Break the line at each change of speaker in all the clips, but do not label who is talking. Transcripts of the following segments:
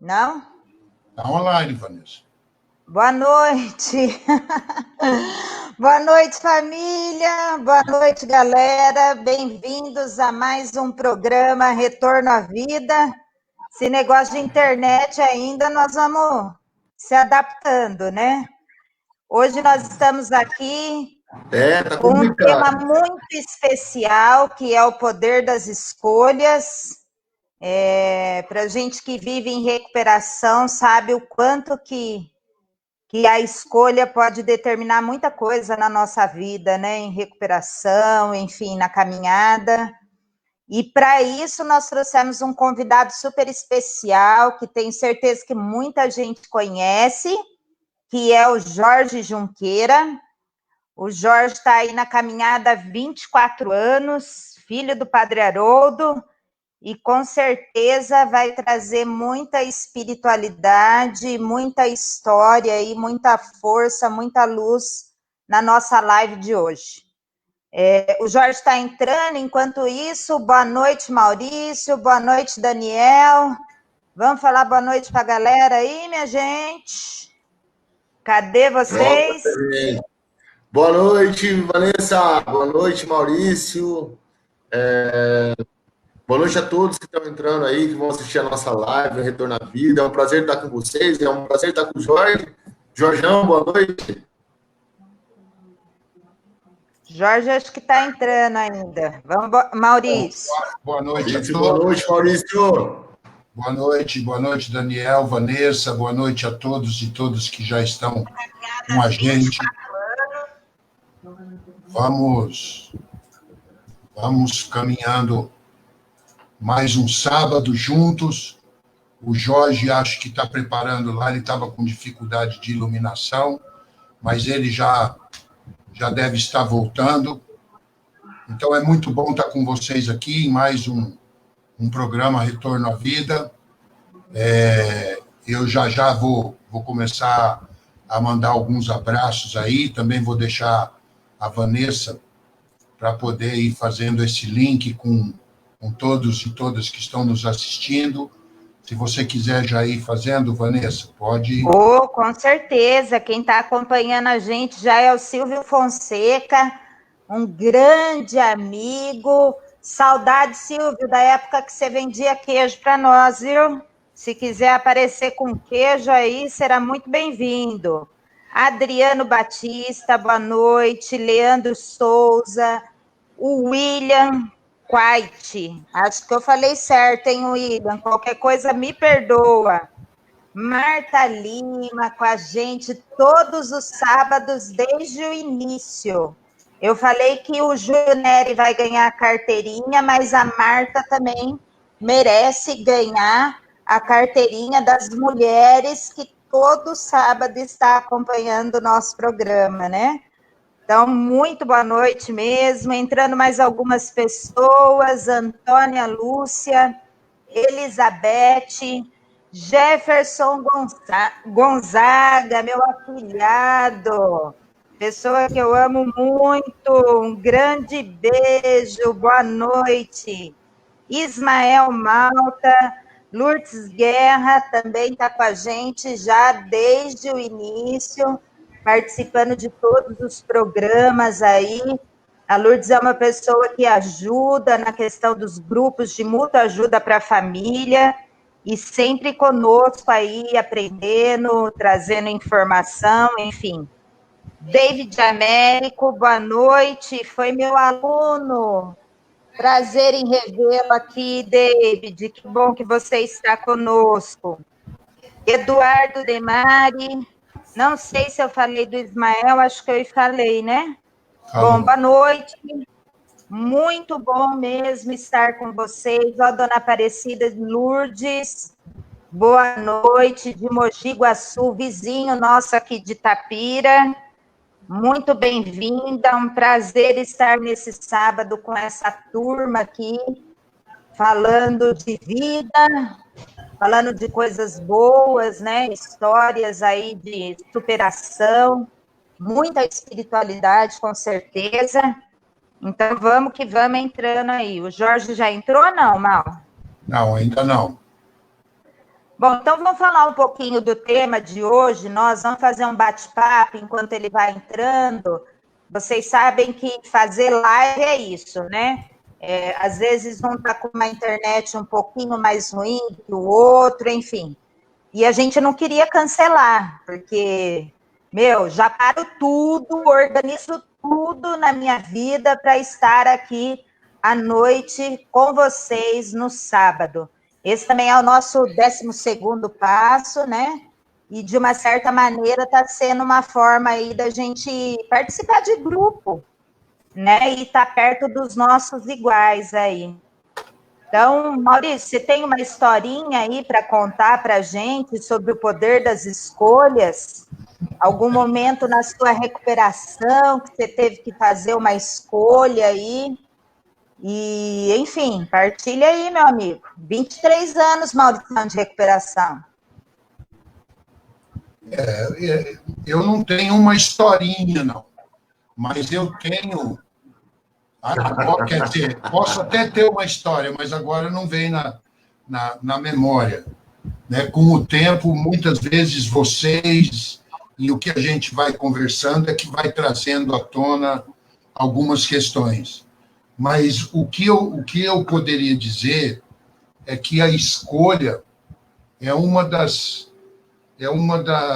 Não?
Está online, Vanessa.
Boa noite. Boa noite, família. Boa noite, galera. Bem-vindos a mais um programa Retorno à Vida. Esse negócio de internet ainda nós vamos se adaptando, né? Hoje nós estamos aqui
Tá
com um
complicado.
tema muito especial, que é o poder das escolhas. Para a gente que vive em recuperação, sabe o quanto que a escolha pode determinar muita coisa na nossa vida, né? Em recuperação, enfim, na caminhada. E para isso nós trouxemos um convidado super especial, que tenho certeza que muita gente conhece, que é o Jorge Junqueira. O Jorge está aí na caminhada há 24 anos, filho do Padre Haroldo, e com certeza vai trazer muita espiritualidade, muita história e muita força, muita luz na nossa live de hoje. O Jorge está entrando, enquanto isso, boa noite, Maurício, boa noite, Daniel. Vamos falar boa noite para a galera aí, minha gente? Cadê vocês?
Boa noite, Vanessa. Boa noite, Maurício. Boa noite a todos que estão entrando aí, que vão assistir a nossa live, Retorno à Vida. É um prazer estar com vocês, é um prazer estar com o Jorge. Jorjão, boa noite.
Jorge, acho que está entrando ainda. Vamos, Maurício.
Boa noite a todos. Boa noite, Maurício.
Boa noite, Daniel, Vanessa, boa noite a todos e todas que já estão com a gente. Vamos caminhando mais um sábado juntos. O Jorge acho que está preparando lá, ele estava com dificuldade de iluminação, mas ele já deve estar voltando. Então é muito bom estar com vocês aqui em mais um programa Retorno à Vida. Eu já vou começar a mandar alguns abraços aí, também vou deixar a Vanessa para poder ir fazendo esse link com todos e todas que estão nos assistindo. Se você quiser já ir fazendo, Vanessa, pode...
Com certeza, quem está acompanhando a gente já é o Silvio Fonseca, um grande amigo. Saudade, Silvio, da época que você vendia queijo para nós, viu? Se quiser aparecer com queijo aí, será muito bem-vindo. Adriano Batista, boa noite. Leandro Souza, o William White. Acho que eu falei certo, hein, William? Qualquer coisa me perdoa. Marta Lima com a gente todos os sábados desde o início. Eu falei que o Júlio Neri vai ganhar a carteirinha, mas a Marta também merece ganhar a carteirinha das mulheres que todo sábado está acompanhando o nosso programa, né? Então, muito boa noite mesmo. Entrando mais algumas pessoas, Antônia Lúcia, Elizabeth, Jefferson Gonzaga, meu afilhado, pessoa que eu amo muito, um grande beijo, boa noite. Ismael Malta, Lourdes Guerra também está com a gente já desde o início, participando de todos os programas aí. A Lourdes é uma pessoa que ajuda na questão dos grupos de mútua ajuda para a família e sempre conosco aí, aprendendo, trazendo informação, enfim. David Américo, boa noite, foi meu aluno. Prazer em revê-lo aqui, David, que bom que você está conosco. Eduardo Demari, não sei se eu falei do Ismael, acho que eu falei, né?
Falou.
Bom, boa noite. Muito bom mesmo estar com vocês. Ó, Dona Aparecida Lourdes, boa noite, de Mogi Guaçu, vizinho nosso aqui de Itapira. Muito bem-vinda, um prazer estar nesse sábado com essa turma aqui, falando de vida, falando de coisas boas, né? Histórias aí de superação, muita espiritualidade, com certeza. Então, vamos que vamos entrando aí. O Jorge já entrou ou não, Mal?
Não, ainda não.
Bom, então vamos falar um pouquinho do tema de hoje. Nós vamos fazer um bate-papo enquanto ele vai entrando. Vocês sabem que fazer live é isso, né? Às vezes um está com uma internet um pouquinho mais ruim que o outro, enfim. E a gente não queria cancelar, porque, já paro tudo, organizo tudo na minha vida para estar aqui à noite com vocês no sábado. Esse também é o nosso 12º passo, né? E, de uma certa maneira, está sendo uma forma aí da gente participar de grupo, né? E estar perto dos nossos iguais aí. Então, Maurício, você tem uma historinha aí para contar para a gente sobre o poder das escolhas? Algum momento na sua recuperação que você teve que fazer uma escolha aí? E, enfim, partilha aí, meu amigo. 23 anos, Maurício, de recuperação.
Eu não tenho uma historinha, não. Mas eu tenho... Quer dizer, posso até ter uma história, mas agora não vem na memória. Né? Com o tempo, muitas vezes vocês e o que a gente vai conversando é que vai trazendo à tona algumas questões. Mas o que eu poderia dizer é que a escolha é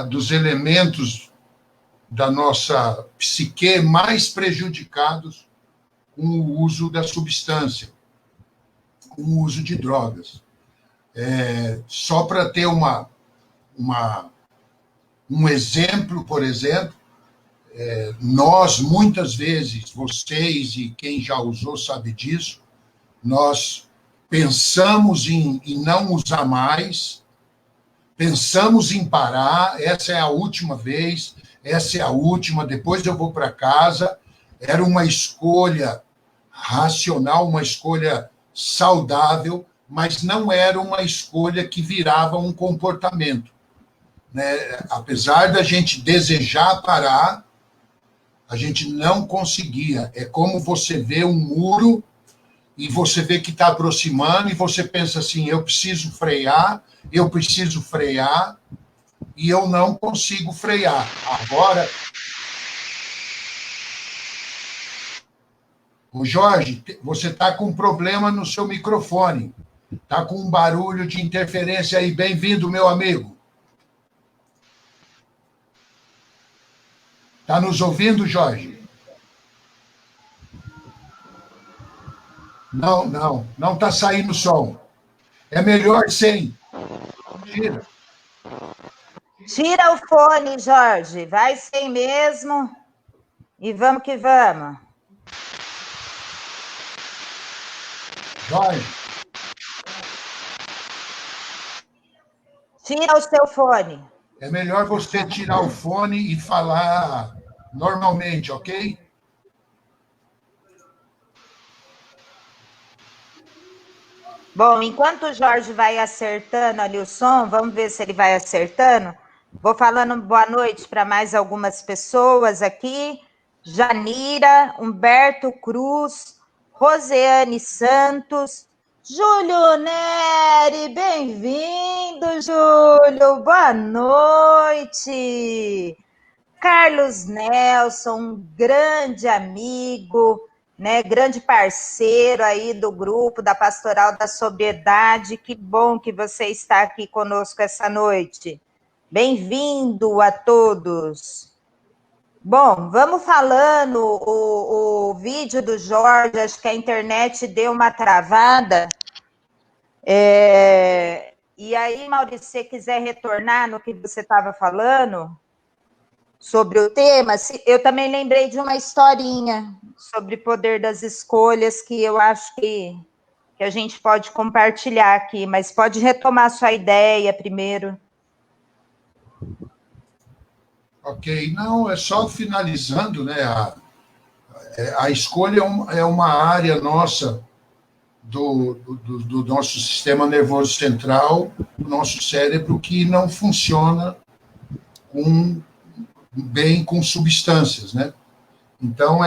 dos elementos da nossa psique mais prejudicados com o uso da substância, com o uso de drogas. Só para ter um exemplo, por exemplo, nós, muitas vezes, vocês e quem já usou sabe disso, nós pensamos em não usar mais, pensamos em parar, essa é a última vez, essa é a última, depois eu vou para casa. Era uma escolha racional, uma escolha saudável, mas não era uma escolha que virava um comportamento. Né? Apesar da gente desejar parar, a gente não conseguia. É como você vê um muro e você vê que está aproximando e você pensa assim, eu preciso frear, e eu não consigo frear. Agora... Ô Jorge, você está com um problema no seu microfone. Está com um barulho de interferência aí. Bem-vindo, meu amigo. Está nos ouvindo, Jorge? Não está saindo som. É melhor sem. Tira.
Tira o fone, Jorge. Vai sem mesmo. E vamos que vamos.
Jorge.
Tira o seu fone.
É melhor você tirar o fone e falar normalmente, ok?
Bom, enquanto o Jorge vai acertando ali o som, vamos ver se ele vai acertando. Vou falando boa noite para mais algumas pessoas aqui. Janira, Humberto Cruz, Roseane Santos, Júlio Neri, bem-vindo, Júlio, boa noite. Carlos Nelson, um grande amigo, né, grande parceiro aí do grupo da Pastoral da Sobriedade. Que bom que você está aqui conosco essa noite. Bem-vindo a todos. Bom, vamos falando o vídeo do Jorge, acho que a internet deu uma travada. E aí, Maurício, se você quiser retornar no que você estava falando sobre o tema, eu também lembrei de uma historinha sobre o poder das escolhas que eu acho que a gente pode compartilhar aqui, mas pode retomar sua ideia primeiro.
Ok, não, é só finalizando, né? A escolha é uma área nossa do nosso sistema nervoso central, do nosso cérebro, que não funciona bem com substâncias, né? Então,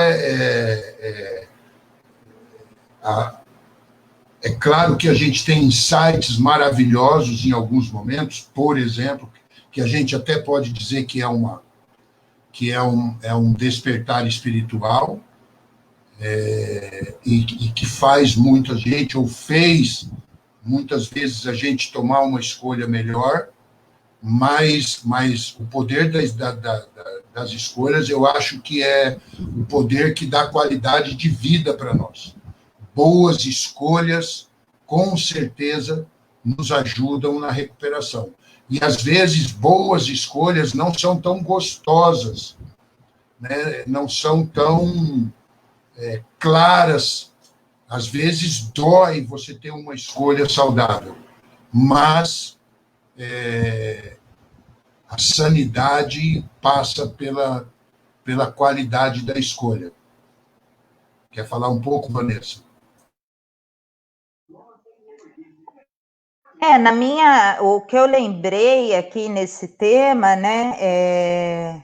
É claro que a gente tem insights maravilhosos em alguns momentos, por exemplo, que a gente até pode dizer que é um despertar espiritual, e que faz muita gente, ou fez muitas vezes a gente tomar uma escolha melhor, mas o poder das escolhas, eu acho que é o poder que dá qualidade de vida para nós. Boas escolhas, com certeza, nos ajudam na recuperação. E, às vezes, boas escolhas não são tão gostosas, né? Não são tão claras. Às vezes, dói você ter uma escolha saudável, mas a sanidade passa pela qualidade da escolha. Quer falar um pouco, Vanessa?
O que eu lembrei aqui nesse tema, né,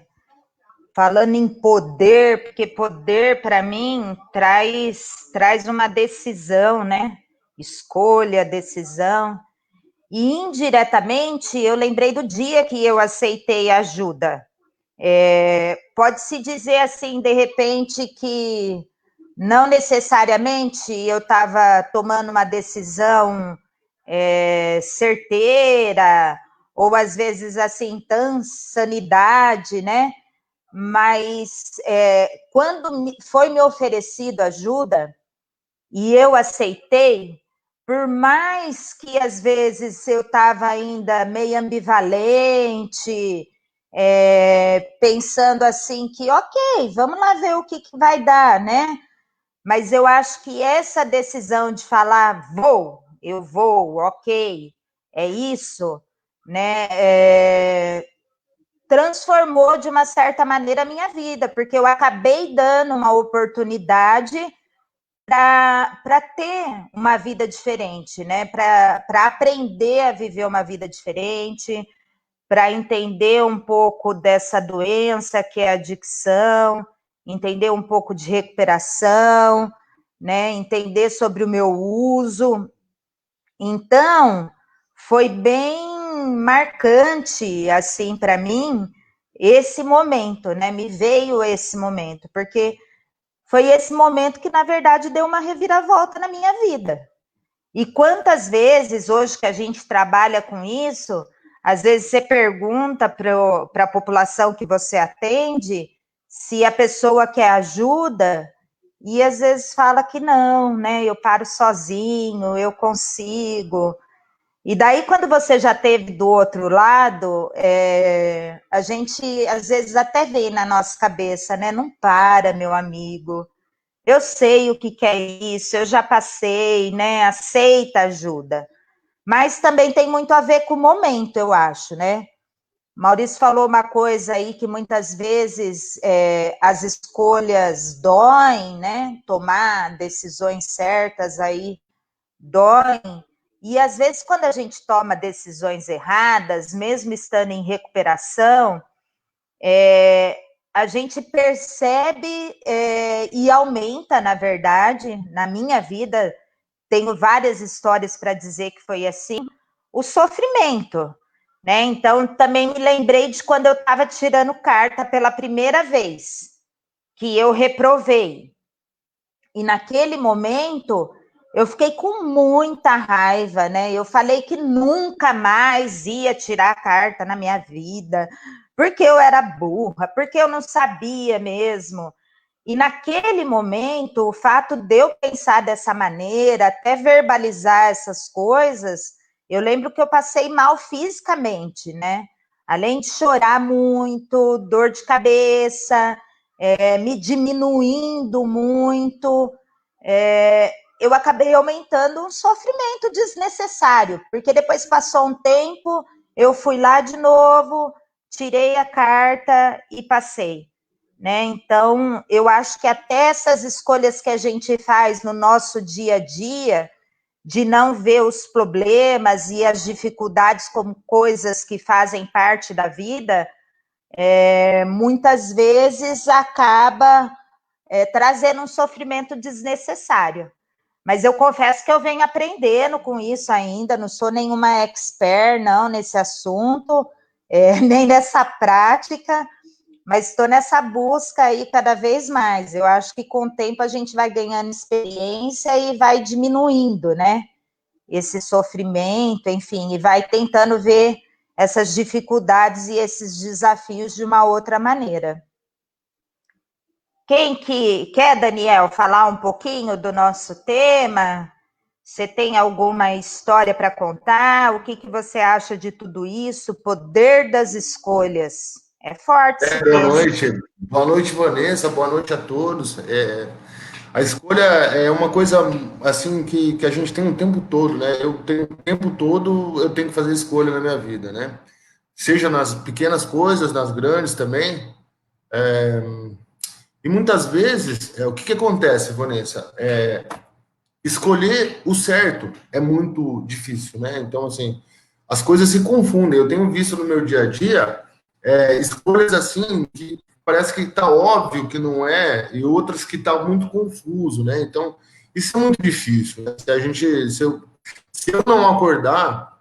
falando em poder, porque poder para mim traz uma decisão, né, escolha, decisão, e indiretamente eu lembrei do dia que eu aceitei ajuda. Pode-se dizer assim, de repente, que não necessariamente eu estava tomando uma decisão certeira, ou às vezes assim, tão sanidade, né? Mas quando foi me oferecido ajuda e eu aceitei, por mais que às vezes eu estava ainda meio ambivalente, pensando assim que, ok, vamos lá ver o que vai dar, né? Mas eu acho que essa decisão de falar, eu vou, ok, é isso, né? Transformou de uma certa maneira a minha vida, porque eu acabei dando uma oportunidade para ter uma vida diferente, né? Para aprender a viver uma vida diferente, para entender um pouco dessa doença que é a adicção, entender um pouco de recuperação, né? Entender sobre o meu uso. Então, foi bem marcante, assim, para mim, esse momento, né? Me veio esse momento, porque foi esse momento que, na verdade, deu uma reviravolta na minha vida. E quantas vezes, hoje que a gente trabalha com isso, às vezes você pergunta para a população que você atende se a pessoa quer ajuda, e às vezes fala que não, né? Eu paro sozinho, eu consigo. E daí, quando você já teve do outro lado, a gente às vezes até vê na nossa cabeça, né? Não para, meu amigo. Eu sei o que é isso, eu já passei, né? Aceita ajuda. Mas também tem muito a ver com o momento, eu acho, né? Maurício falou uma coisa aí que muitas vezes as escolhas doem, né? Tomar decisões certas aí doem. E às vezes, quando a gente toma decisões erradas, mesmo estando em recuperação, a gente percebe e aumenta, na verdade, na minha vida, tenho várias histórias para dizer que foi assim, o sofrimento, né? Então, também me lembrei de quando eu estava tirando carta pela primeira vez, que eu reprovei. E naquele momento, eu fiquei com muita raiva, né? Eu falei que nunca mais ia tirar carta na minha vida, porque eu era burra, porque eu não sabia mesmo. E naquele momento, o fato de eu pensar dessa maneira, até verbalizar essas coisas, eu lembro que eu passei mal fisicamente, né? Além de chorar muito, dor de cabeça, me diminuindo muito, eu acabei aumentando um sofrimento desnecessário, porque depois passou um tempo, eu fui lá de novo, tirei a carta e passei. Né? Então, eu acho que até essas escolhas que a gente faz no nosso dia a dia, de não ver os problemas e as dificuldades como coisas que fazem parte da vida, muitas vezes acaba trazendo um sofrimento desnecessário. Mas eu confesso que eu venho aprendendo com isso ainda, não sou nenhuma expert, não, nesse assunto, nem nessa prática, mas estou nessa busca aí cada vez mais. Eu acho que com o tempo a gente vai ganhando experiência e vai diminuindo, né? Esse sofrimento, enfim, e vai tentando ver essas dificuldades e esses desafios de uma outra maneira. Quem que quer, Daniel, falar um pouquinho do nosso tema? Você tem alguma história para contar? O que você acha de tudo isso? Poder das escolhas. É forte esse
Boa
tema.
noite. Boa noite, Vanessa. Boa noite a todos. A escolha é uma coisa assim que a gente tem o tempo todo, né? Eu tenho o tempo todo, eu tenho que fazer escolha na minha vida, né? Seja nas pequenas coisas, nas grandes também. E muitas vezes, o que acontece, Vanessa? Escolher o certo é muito difícil, né? Então, assim, as coisas se confundem. Eu tenho visto no meu dia a dia escolhas assim que parece que está óbvio que não é, e outras que está muito confuso, né? Então, isso é muito difícil, né? Se eu não acordar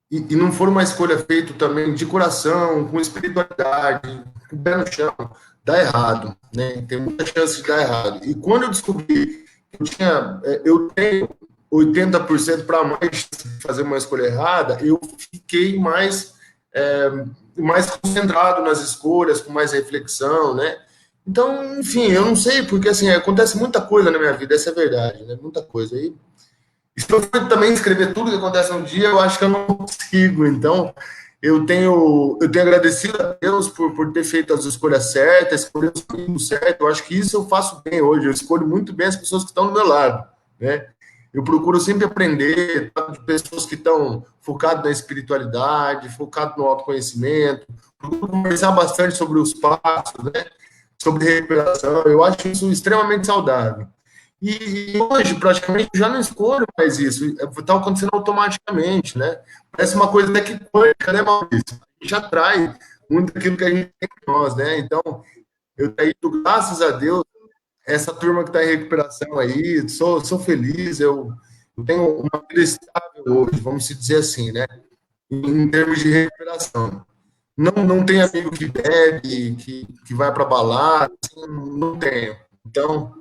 e não for uma escolha feita também de coração, com espiritualidade, com o pé no chão, dá errado, né? Tem muita chance de dar errado. E quando eu descobri que eu tenho 80% para mais de fazer uma escolha errada, eu fiquei mais concentrado nas escolhas, com mais reflexão, né? Então, enfim, eu não sei, porque assim, acontece muita coisa na minha vida, essa é a verdade, né? Muita coisa. E se eu for também escrever tudo que acontece no dia, eu acho que eu não consigo. Então, eu tenho agradecido a Deus por ter feito as escolhas certas, escolher os caminhos certos. Eu acho que isso eu faço bem hoje. Eu escolho muito bem as pessoas que estão do meu lado, né? Eu procuro sempre aprender de pessoas que estão focadas na espiritualidade, focadas no autoconhecimento. Procuro conversar bastante sobre os passos, né? Sobre recuperação. Eu acho isso extremamente saudável. E hoje, praticamente, eu já não escolho mais isso. Está acontecendo automaticamente, né? Parece uma coisa até que quântica, né, Maurício? A gente atrai muito daquilo que a gente tem em nós, né? Então, eu tenho ido, graças a Deus, essa turma que está em recuperação aí, sou feliz, eu tenho uma vida estável hoje, vamos dizer assim, né? Em termos de recuperação. Não tenho amigo que bebe, que vai para balada, assim, não tenho. Então,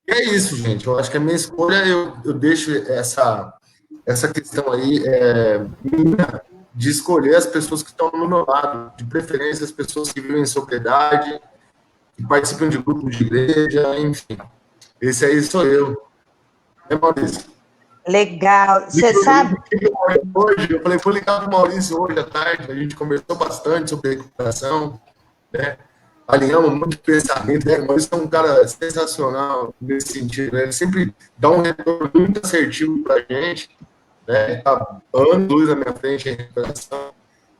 é isso, gente. Eu acho que a minha escolha, eu deixo essa questão aí minha, de escolher as pessoas que estão do meu lado, de preferência as pessoas que vivem em sobriedade, que participam de grupos de igreja, enfim. Esse aí sou eu. É, Maurício?
Legal. Você sabe?
Hoje, eu falei, vou ligar para o Maurício hoje à tarde, a gente conversou bastante sobre recuperação, né? Alinhamos muito pensamento, né? Maurício é um cara sensacional nesse sentido, né? Ele sempre dá um retorno muito assertivo para a gente, né? Está anos-luz na minha frente em recuperação,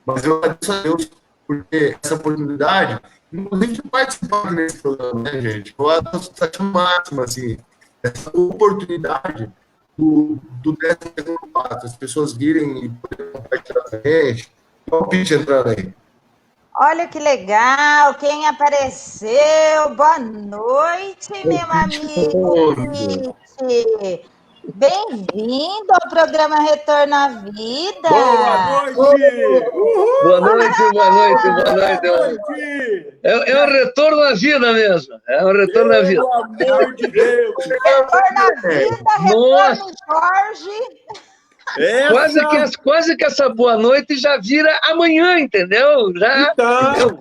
mas eu agradeço a Deus por ter essa oportunidade, inclusive de participar desse programa, né, gente? Eu acho o máximo, assim, essa oportunidade do 12º passo, as pessoas virem e poderem compartilhar com a gente. Olha o Pete entrando aí.
Olha que legal, quem apareceu? Boa noite, meu amigo Pete. Bem-vindo ao programa Retorno à Vida.
Boa noite!
Boa noite. É um retorno à vida mesmo. É um retorno à vida.
Pelo amor de Deus!
Retorno à vida, retorno Jorge.
Quase que essa boa noite já vira amanhã, entendeu? Já.
Então,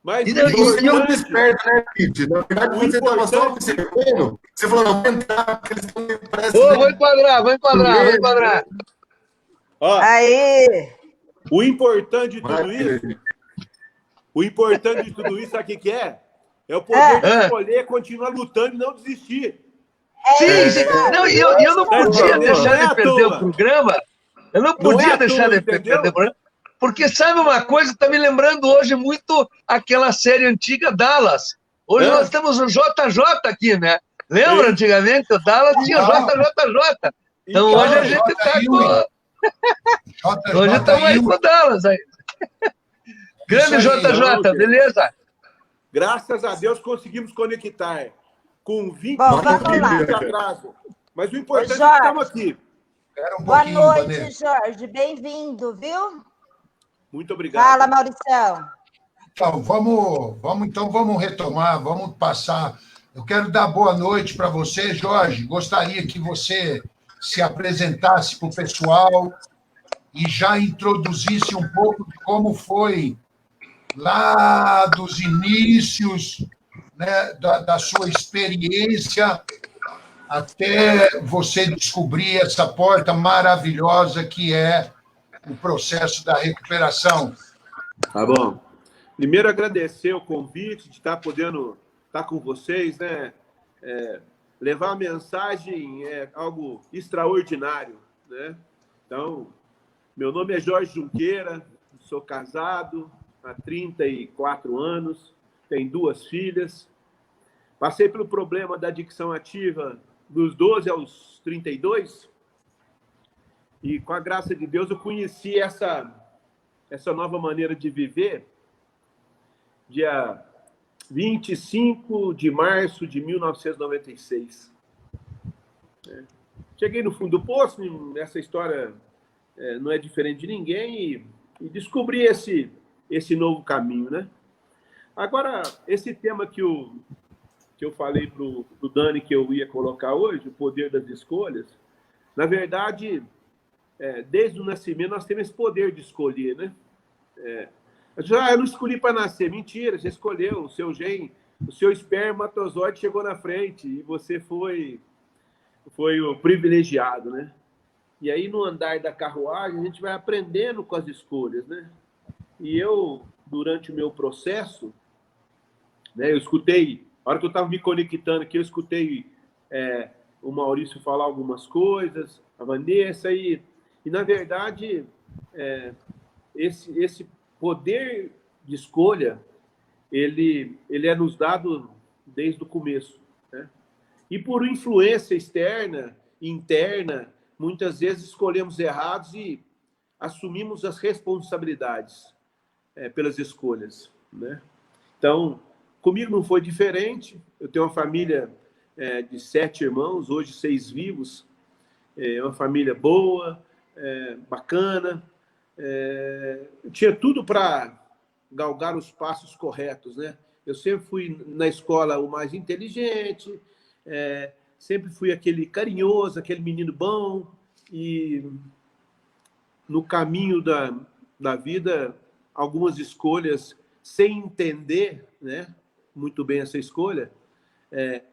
mas
você é muito esperto, né, Pete? Na verdade, você estava só observando. Você falou, não, vou entrar, porque eles estão me parecendo.
Vou enquadrar.
Ó,
aí.
o importante de tudo isso, sabe o que é? É o poder de escolher, continuar lutando e não desistir.
Sim. Não, eu não podia deixar de perder o programa. Eu não podia deixar de perder o programa. Porque sabe uma coisa, está me lembrando hoje muito aquela série antiga Dallas. Hoje nós temos o JJ aqui, né? Lembra antigamente o Dallas tinha JJ. Então hoje a gente está com... Hoje estamos aí com o Dallas. Aí. Grande JJ, beleza?
Graças a Deus conseguimos conectar. com 20
Bom, vamos
minutos de
lá.
atraso. Mas o importante é que
Jorge,
estamos aqui.
Boa noite, Jorge. Bem-vindo, viu?
Muito obrigado.
Fala, Mauricião.
Então, vamos retomar, vamos passar. Eu quero dar boa noite para você, Jorge. Gostaria que você se apresentasse para o pessoal e já introduzisse um pouco de como foi lá dos inícios, né, da sua experiência até você descobrir essa porta maravilhosa que é o processo da recuperação.
Tá bom. Primeiro, agradecer o convite de estar podendo estar com vocês, né? Levar a mensagem é algo extraordinário, né? Então, meu nome é Jorge Junqueira, sou casado há 34 anos, tenho 2 filhas. Passei pelo problema da adicção ativa dos 12 aos 32 e, com a graça de Deus, eu conheci essa nova maneira de viver dia 25 de março de 1996. Cheguei no fundo do poço, essa história não é diferente de ninguém, e descobri esse novo caminho, né? Agora, esse tema que eu falei pro Dani que eu ia colocar hoje, o poder das escolhas, na verdade, desde o nascimento nós temos esse poder de escolher, né? Eu não escolhi para nascer. Mentira, você escolheu, o seu gene, o seu espermatozoide chegou na frente e você foi o privilegiado, né? E aí, no andar da carruagem, a gente vai aprendendo com as escolhas, né? E eu, durante o meu processo, né, eu escutei, a hora que eu estava me conectando aqui, eu escutei o Maurício falar algumas coisas, a Vanessa, e na verdade, esse poder de escolha, ele é nos dado desde o começo, né? E por influência externa e interna, muitas vezes escolhemos errados e assumimos as responsabilidades pelas escolhas, né? Então, comigo não foi diferente. Eu tenho uma família de 7 irmãos, hoje 6 vivos, uma família boa, bacana. Eu tinha tudo para galgar os passos corretos, né? Eu sempre fui na escola o mais inteligente, sempre fui aquele carinhoso, aquele menino bom, e no caminho da vida, algumas escolhas, sem entender, né, muito bem essa escolha,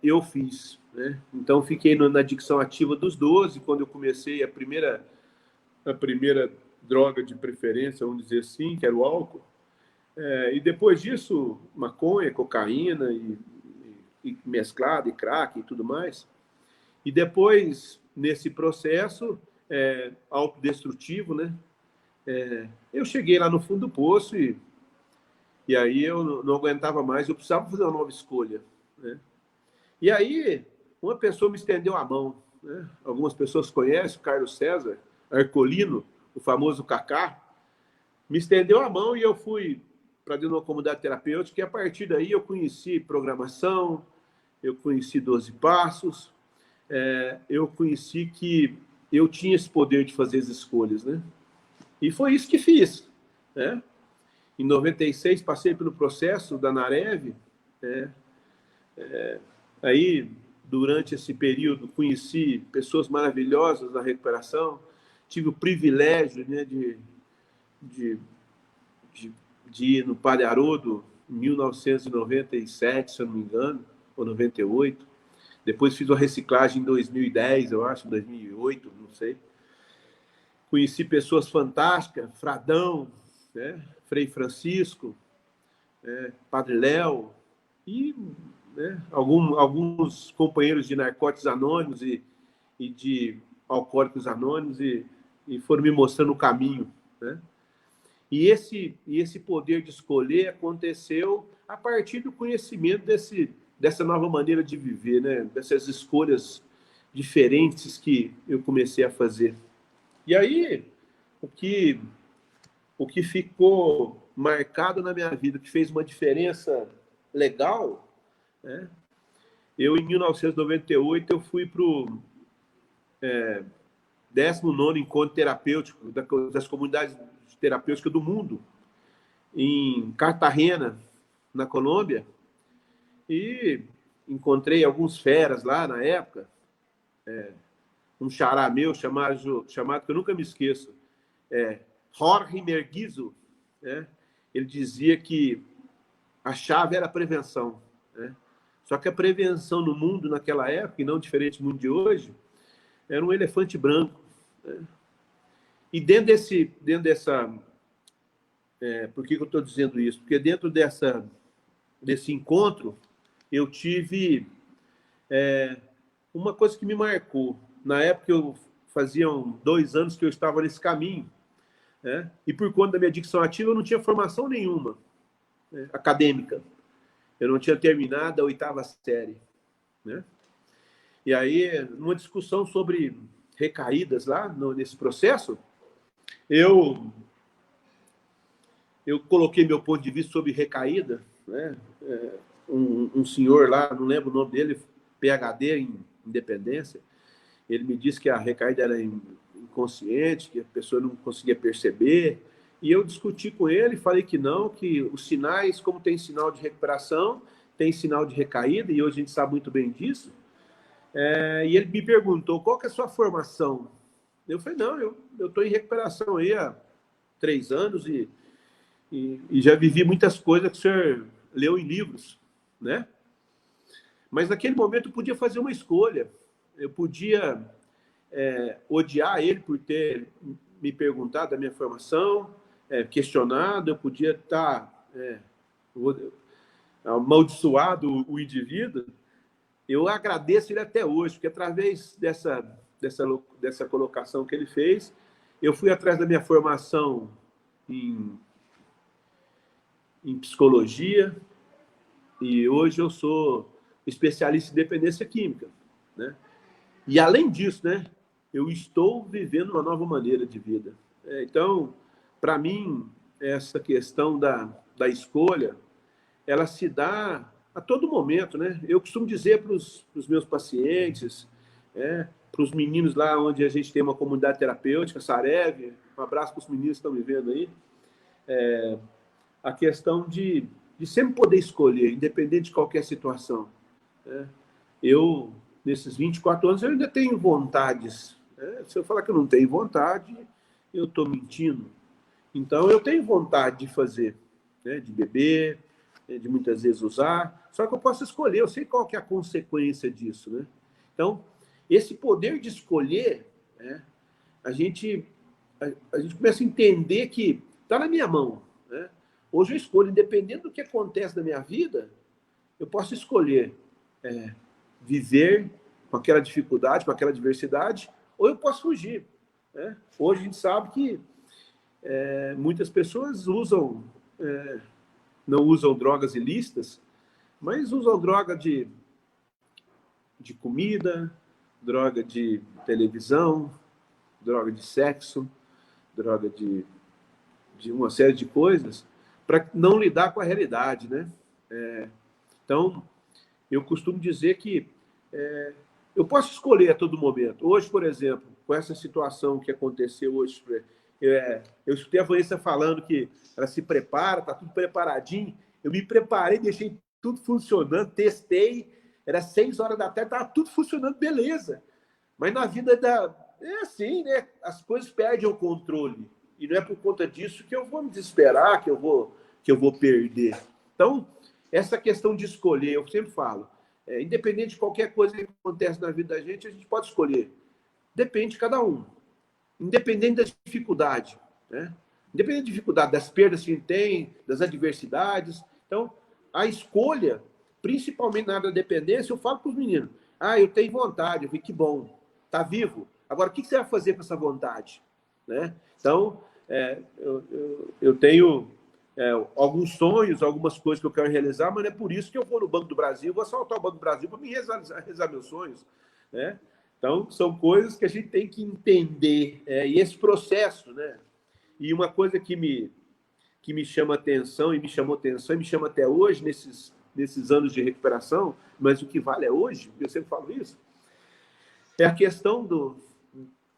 eu fiz, né? Então, fiquei na adicção ativa dos 12, quando eu comecei a primeira droga de preferência, vamos dizer assim, que era o álcool. E depois disso, maconha, cocaína, e mesclado, e crack, e tudo mais. E depois, nesse processo autodestrutivo, né, eu cheguei lá no fundo do poço e aí eu não aguentava mais, eu precisava fazer uma nova escolha, né? E aí, uma pessoa me estendeu a mão, né? Algumas pessoas conhecem o Carlos César Arcolino, o famoso Cacá, me estendeu a mão e eu fui para dentro de uma comunidade terapêutica, e a partir daí eu conheci programação, eu conheci 12 passos, eu conheci que eu tinha esse poder de fazer as escolhas, né? E foi isso que fiz, né? Em 96, passei pelo processo da Narev, aí, durante esse período, conheci pessoas maravilhosas na recuperação, tive o privilégio, né, de ir no Padre Haroldo em 1997, se eu não me engano, ou 98. Depois fiz uma reciclagem em 2010, eu acho, 2008, não sei. Conheci pessoas fantásticas, Fradão, né, Frei Francisco, Padre Léo, e, né, alguns companheiros de narcóticos anônimos e de alcoólicos anônimos, e foram me mostrando o caminho, né? E esse poder de escolher aconteceu a partir do conhecimento dessa nova maneira de viver, né? Dessas escolhas diferentes que eu comecei a fazer. E aí, o que ficou marcado na minha vida, que fez uma diferença legal, né, em 1998, eu fui para o 19º Encontro Terapêutico das Comunidades Terapêuticas do Mundo, em Cartagena, na Colômbia, e encontrei alguns feras lá na época, um xará meu chamado, que eu nunca me esqueço, Jorge Merguizo, né? Ele dizia que a chave era a prevenção, né? Só que a prevenção no mundo naquela época, e não diferente do mundo de hoje, era um elefante branco, né? E dentro dessa... por que eu estou dizendo isso? Porque dentro desse encontro, eu tive uma coisa que me marcou. Na época, faziam 2 anos que eu estava nesse caminho, né? E por conta da minha dicção ativa, eu não tinha formação nenhuma, né, acadêmica. Eu não tinha terminado a 8ª série, né? E aí, numa discussão sobre recaídas lá, nesse processo, eu coloquei meu ponto de vista sobre recaída, né? Um senhor lá, não lembro o nome dele, PhD em independência, ele me disse que a recaída era inconsciente, que a pessoa não conseguia perceber, e eu discuti com ele, falei que não, que os sinais, como tem sinal de recuperação, tem sinal de recaída, e hoje a gente sabe muito bem disso. E ele me perguntou, qual que é a sua formação? Eu falei, não, eu estou em recuperação aí há 3 anos e já vivi muitas coisas que o senhor leu em livros, né? Mas naquele momento eu podia fazer uma escolha. Eu podia odiar ele por ter me perguntado da minha formação, questionado, eu podia estar amaldiçoado o indivíduo. Eu agradeço ele até hoje, porque através dessa colocação que ele fez, eu fui atrás da minha formação em psicologia, e hoje eu sou especialista em dependência química, né? E além disso, né, eu estou vivendo uma nova maneira de vida. Então, para mim, essa questão da escolha, ela se dá a todo momento, né? Eu costumo dizer para os meus pacientes, para os meninos lá onde a gente tem uma comunidade terapêutica, Sarev, um abraço para os meninos que estão me vendo aí, a questão de sempre poder escolher, independente de qualquer situação, né? Eu, nesses 24 anos, eu ainda tenho vontades, né? Se eu falar que eu não tenho vontade, eu estou mentindo. Então, eu tenho vontade de fazer, né? De beber, de muitas vezes usar, só que eu posso escolher, eu sei qual que é a consequência disso, né? Então, esse poder de escolher, né? A gente começa a entender que está na minha mão, né? Hoje eu escolho, independente do que acontece na minha vida, eu posso escolher viver com aquela dificuldade, com aquela adversidade, ou eu posso fugir, né? Hoje a gente sabe que muitas pessoas não usam drogas ilícitas, mas usam droga de comida, droga de televisão, droga de sexo, droga de uma série de coisas, para não lidar com a realidade, né? Então, eu costumo dizer que eu posso escolher a todo momento. Hoje, por exemplo, com essa situação que aconteceu hoje, eu escutei a Vanessa falando que ela se prepara, está tudo preparadinho. Eu me preparei, deixei tudo funcionando, testei, era 6 horas da tarde, estava tudo funcionando, beleza. Mas na vida é assim, né? As coisas perdem o controle. E não é por conta disso que eu vou me desesperar, que eu vou perder. Então, essa questão de escolher, eu sempre falo, independente de qualquer coisa que acontece na vida da gente, a gente pode escolher. Depende de cada um. Independente da dificuldade, né? Independente da dificuldade, das perdas que a gente tem, das adversidades. Então, a escolha, principalmente na área da dependência, eu falo para os meninos, eu tenho vontade, eu vi que bom, tá vivo. Agora, o que você vai fazer com essa vontade? Né? Então, eu tenho alguns sonhos, algumas coisas que eu quero realizar, mas não é por isso que eu vou no Banco do Brasil, vou assaltar o Banco do Brasil para me realizar meus sonhos, né? Então, são coisas que a gente tem que entender, e esse processo, né? E uma coisa que me chama atenção, e me chamou atenção, e me chama até hoje, nesses anos de recuperação, mas o que vale é hoje, eu sempre falo isso, é a questão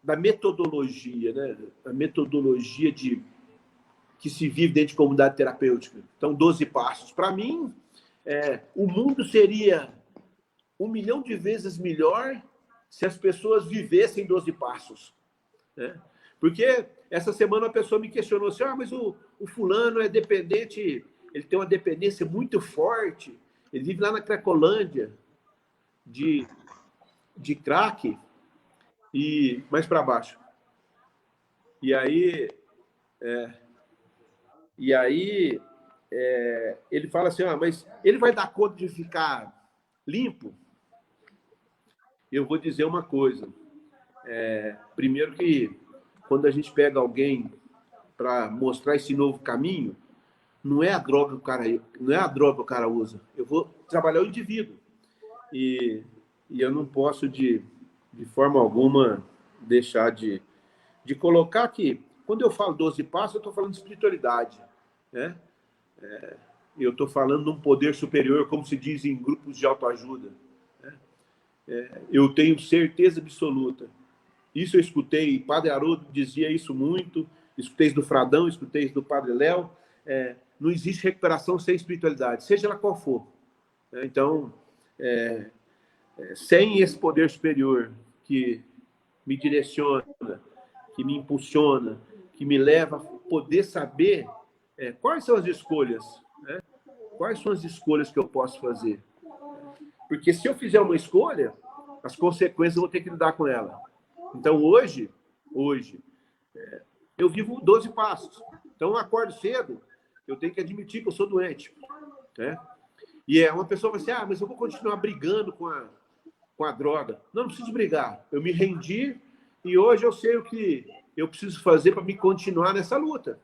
da metodologia, né? A metodologia que se vive dentro de comunidade terapêutica. Então, 12 passos. Para mim, o mundo seria 1 milhão de vezes melhor se as pessoas vivessem 12 passos. Né? Porque essa semana a pessoa me questionou assim, mas o fulano é dependente, ele tem uma dependência muito forte, ele vive lá na Cracolândia de crack e mais para baixo. E aí ele fala assim, mas ele vai dar conta de ficar limpo? Eu vou dizer uma coisa. Primeiro que quando a gente pega alguém para mostrar esse novo caminho, não é a droga que o cara usa. Eu vou trabalhar o indivíduo. E eu não posso, de forma alguma, deixar de colocar que, quando eu falo 12 passos, eu estou falando de espiritualidade. Né? Eu estou falando de um poder superior, como se diz em grupos de autoajuda. Né? Eu tenho certeza absoluta. Isso eu escutei, Padre Haroldo dizia isso muito, escutei isso do Fradão, escutei isso do Padre Léo. Não existe recuperação sem espiritualidade, seja ela qual for. Então, sem esse poder superior que me direciona, que me impulsiona, que me leva a poder saber quais são as escolhas, né? Quais são as escolhas que eu posso fazer. Porque se eu fizer uma escolha, as consequências eu vou ter que lidar com ela. Então, hoje eu vivo 12 passos. Então, eu acordo cedo, eu tenho que admitir que eu sou doente. Né? E uma pessoa vai assim, mas eu vou continuar brigando com a droga. Não preciso brigar. Eu me rendi e hoje eu sei o que eu preciso fazer para me continuar nessa luta.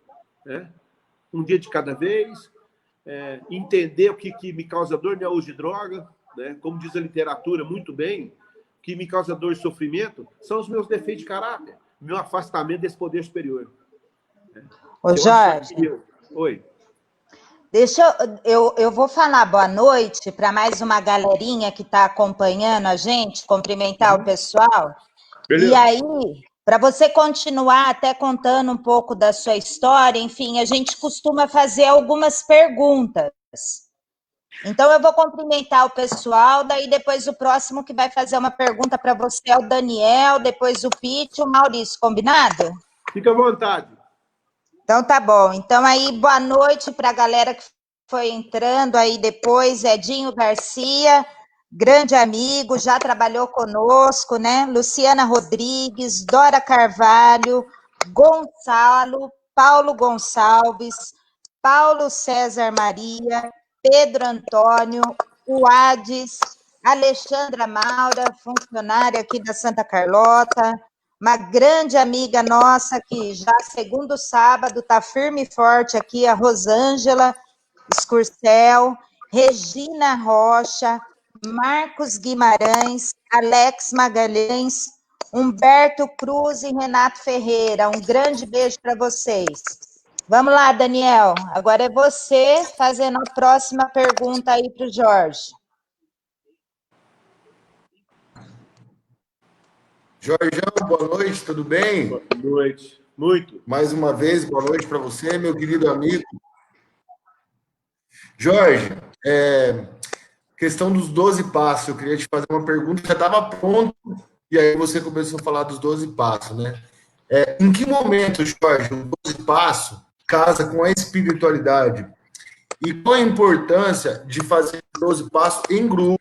Né? Um dia de cada vez, entender o que me causa dor não é uso de droga. Né? Como diz a literatura muito bem, o que me causa dor e sofrimento são os meus defeitos de caráter, meu afastamento desse poder superior.
Ô, Jorge.
Oi.
Eu vou falar boa noite para mais uma galerinha que está acompanhando a gente, cumprimentar o pessoal. Beleza. E aí, para você continuar até contando um pouco da sua história, enfim, a gente costuma fazer algumas perguntas. Então, eu vou cumprimentar o pessoal, daí depois o próximo que vai fazer uma pergunta para você é o Daniel, depois o Pete e o Maurício, combinado?
Fica à vontade.
Então, tá bom. Então, aí, boa noite para a galera que foi entrando aí depois. Edinho Garcia, grande amigo, já trabalhou conosco, né? Luciana Rodrigues, Dora Carvalho, Gonçalo, Paulo Gonçalves, Paulo César Maria, Pedro Antônio, Uades, Alexandra Maura, funcionária aqui da Santa Carlota, uma grande amiga nossa que já segundo sábado está firme e forte aqui, a Rosângela Escurcel, Regina Rocha, Marcos Guimarães, Alex Magalhães, Humberto Cruz e Renato Ferreira. Um grande beijo para vocês. Vamos lá, Daniel. Agora é você fazendo a próxima pergunta aí para o Jorge.
Jorgeão, boa noite, tudo bem?
Boa noite, muito.
Mais uma vez, boa noite para você, meu querido amigo. Jorge, questão dos 12 passos, eu queria te fazer uma pergunta, já estava pronto, e aí você começou a falar dos 12 passos, né? Em que momento, Jorge, o 12 passos casa com a espiritualidade? E qual a importância de fazer 12 passos em grupo?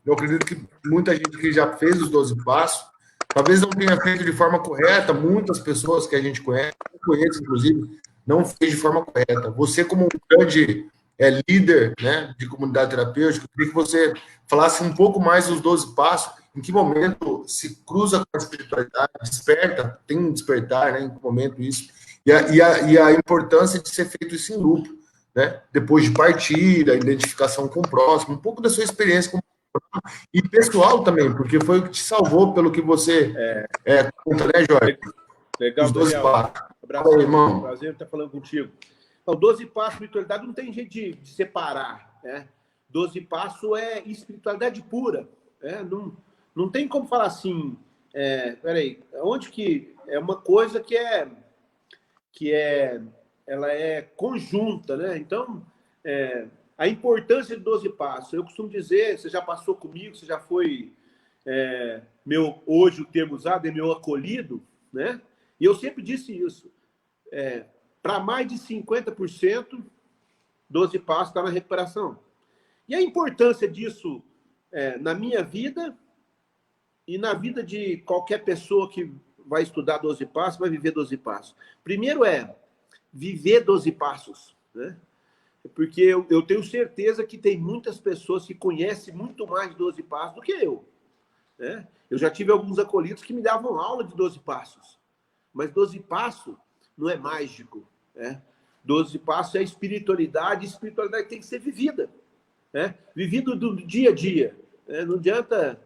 Eu acredito que muita gente que já fez os 12 passos, talvez não tenha feito de forma correta, muitas pessoas que a gente conhece, eu conheço, inclusive, não fez de forma correta. Você, como um grande líder, né, de comunidade terapêutica, eu queria que você falasse um pouco mais dos 12 passos, em que momento se cruza com a espiritualidade, desperta, tem um despertar, né, em que momento isso, e a importância de ser feito isso em grupo, né, depois de partir, a identificação com o próximo, um pouco da sua experiência como e pessoal também, porque foi o que te salvou pelo que você conta, né, Jorge?
Legal,
os 12 passos.
Abraço, aí, irmão. Prazer estar falando contigo. Então, 12 passos de espiritualidade não tem jeito de separar, né? 12 Passos é espiritualidade pura. Não tem como falar assim, peraí, onde que é uma coisa ela é conjunta, né? Então, a importância de 12 Passos, eu costumo dizer, você já passou comigo, você já foi hoje o termo usado é meu acolhido, né? E eu sempre disse isso, para mais de 50%, 12 Passos está na recuperação. E a importância disso na minha vida e na vida de qualquer pessoa que vai estudar 12 Passos, vai viver 12 Passos. Primeiro viver 12 Passos, né? Porque eu tenho certeza que tem muitas pessoas que conhecem muito mais de 12 Passos do que eu, né? Eu já tive alguns acolhidos que me davam aula de 12 Passos, mas 12 Passos não é mágico, né? 12 Passos é espiritualidade, e espiritualidade tem que ser vivida, né? Vivido do dia a dia, né? Não adianta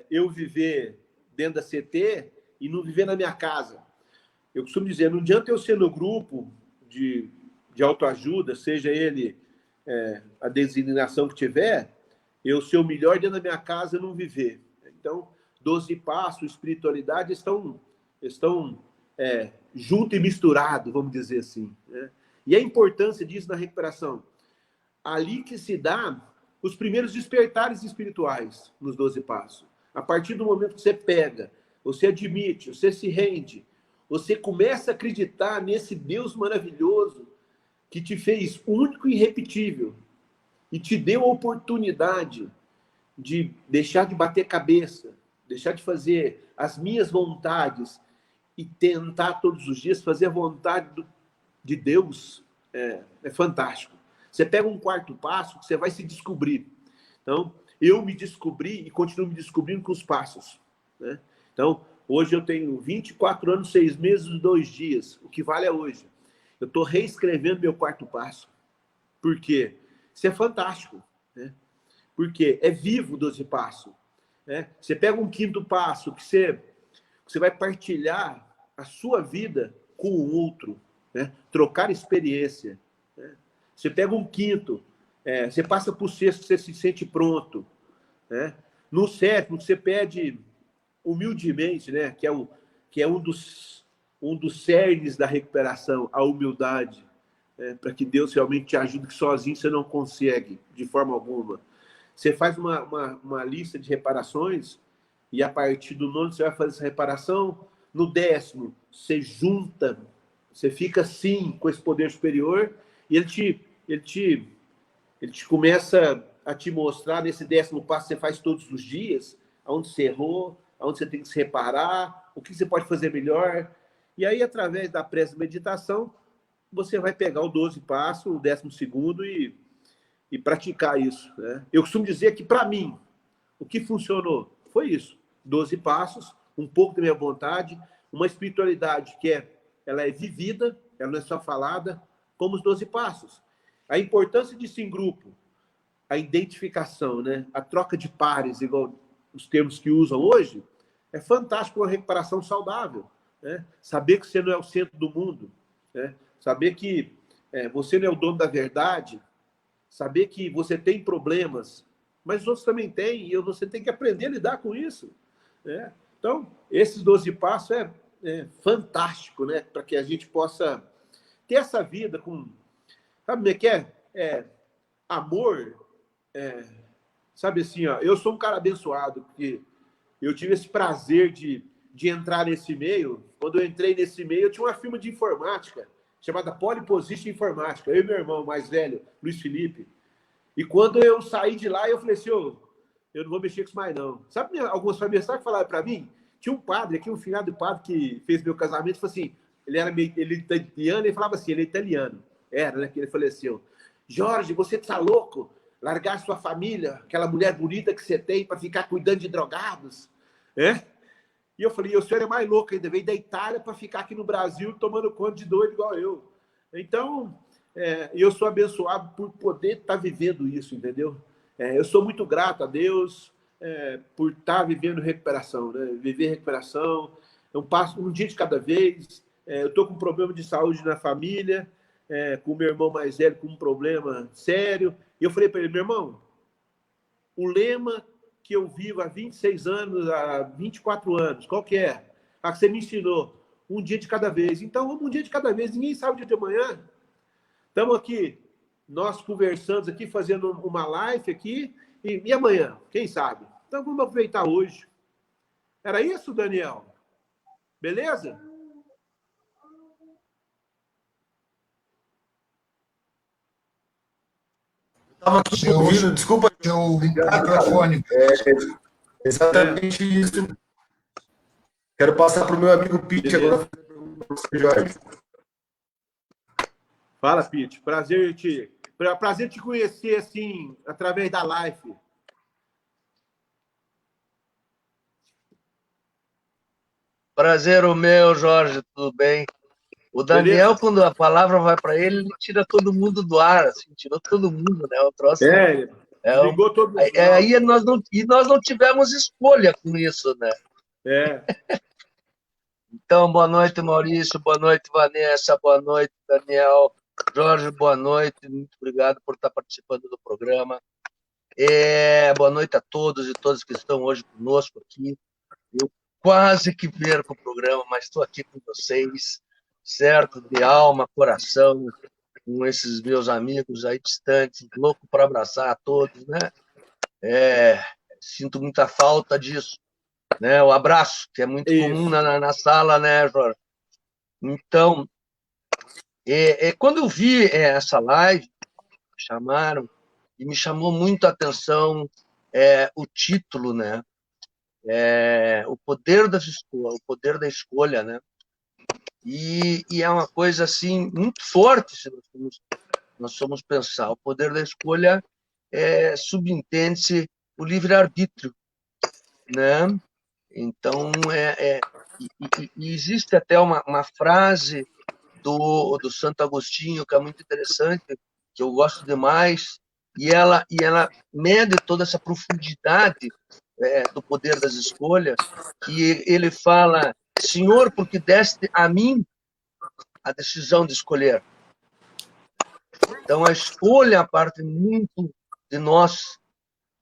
eu viver dentro da CT e não viver na minha casa. Eu costumo dizer, não adianta eu ser no grupo de autoajuda, seja ele a designação que tiver, eu ser o melhor dentro da minha casa e não viver. Então, 12 Passos, espiritualidade estão junto e misturado, vamos dizer assim, né? E a importância disso na recuperação. Ali que se dá os primeiros despertares espirituais nos 12 Passos. A partir do momento que você pega, você admite, você se rende, você começa a acreditar nesse Deus maravilhoso que te fez único e irrepetível e te deu a oportunidade de deixar de bater cabeça, deixar de fazer as minhas vontades e tentar todos os dias fazer a vontade de Deus. É fantástico. Você pega um quarto passo, você vai se descobrir. Então, eu me descobri e continuo me descobrindo com os passos, né? Então, hoje eu tenho 24 anos, 6 meses e 2 dias. O que vale é hoje. Eu estou reescrevendo meu quarto passo. Por quê? Isso é fantástico, né? Porque é vivo o 12 Passos, né? Você pega um quinto passo que você vai partilhar a sua vida com o outro, né? Trocar experiência, né? Você pega um quinto, você passa para o sexto, você se sente pronto, né? No sétimo, você pede humildemente, né? Que é um dos cernes da recuperação, a humildade, para que Deus realmente te ajude, que sozinho você não consegue, de forma alguma. Você faz uma lista de reparações e a partir do 9º você vai fazer essa reparação. No 10º, você junta, você fica assim com esse poder superior e ele te começa a te mostrar nesse 10º passo que você faz todos os dias, aonde você errou, aonde você tem que se reparar, o que você pode fazer melhor. E aí, através da prece meditação, você vai pegar o 12 passo, o 12º e praticar isso, né? Eu costumo dizer que, para mim, o que funcionou foi isso. 12 passos, um pouco da minha vontade, uma espiritualidade que ela é vivida, ela não é só falada, como os 12 passos. A importância disso em grupo, a identificação, né? A troca de pares, igual os termos que usam hoje, é fantástico, uma recuperação saudável, né? Saber que você não é o centro do mundo, né? Saber que você não é o dono da verdade, saber que você tem problemas, mas os outros também têm, e você tem que aprender a lidar com isso, né? Então, esses 12 passos é fantástico, né? Para que a gente possa ter essa vida com... Sabe o que é? Amor. Sabe assim, ó, eu sou um cara abençoado, porque eu tive esse prazer de entrar nesse meio. Quando eu entrei nesse meio, eu tinha uma firma de informática, chamada Polyposition Informática. Eu e meu irmão mais velho, Luiz Felipe. E quando eu saí de lá, eu falei assim, eu não vou mexer com isso mais, não. Sabe algumas famílias que falaram para mim? Tinha um padre aqui, um finado padre que fez meu casamento, falou assim, ele é italiano, ele falava assim, ele é italiano. Era, né? Que ele faleceu. Jorge, você tá louco? Largar sua família, aquela mulher bonita que você tem, para ficar cuidando de drogados? E eu falei, o senhor é mais louco ainda, veio da Itália para ficar aqui no Brasil tomando conta de doido igual eu. Então, eu sou abençoado por poder estar vivendo isso, entendeu? Eu sou muito grato a Deus por estar vivendo recuperação, né? Viver recuperação, eu passo um dia de cada vez. Eu estou com um problema de saúde na família, com o meu irmão mais velho com um problema sério. E eu falei para ele, meu irmão, o lema que eu vivo há 26 anos, há 24 anos, qual que é? A que você me ensinou. Um dia de cada vez. Então, vamos um dia de cada vez. Ninguém sabe o dia de amanhã. Estamos aqui, nós conversando aqui, fazendo uma live aqui. E amanhã? Quem sabe? Então, vamos aproveitar hoje. Era isso, Daniel? Beleza?
Estava aqui ouvindo, desculpa.
Seu microfone.
Exatamente isso. Quero passar para o meu amigo Pete agora. Jorge.
Fala, Pete. Prazer te conhecer assim, através da live.
Prazer o meu, Jorge, tudo bem? O Daniel,
Beleza?
quando a palavra vai para ele, ele tira todo mundo do ar, assim, tirou todo mundo, né? O troço
Ligou todo mundo.
Aí nós não tivemos escolha com isso, né? Então, boa noite, Maurício, boa noite, Vanessa, boa noite, Daniel, Jorge, boa noite, muito obrigado por estar participando do programa. Boa noite a todos e todas que estão hoje conosco aqui. Eu quase que perco o programa, mas estou aqui com vocês, certo? De alma, coração, com esses meus amigos aí distantes, louco para abraçar a todos, né? Sinto muita falta disso, né? O abraço, que é muito comum na sala, né, Jorge? Então, quando eu vi essa live, chamaram, e me chamou muito a atenção o título, né? O poder da escolha, né? E é uma coisa assim muito forte se nós formos pensar. O poder da escolha subentende-se o livre-arbítrio, né? Então, e existe até uma frase do Santo Agostinho que é muito interessante, que eu gosto demais, e ela mede toda essa profundidade do poder das escolhas, que ele fala: Senhor, porque deste a mim a decisão de escolher. Então, a escolha parte muito de nós,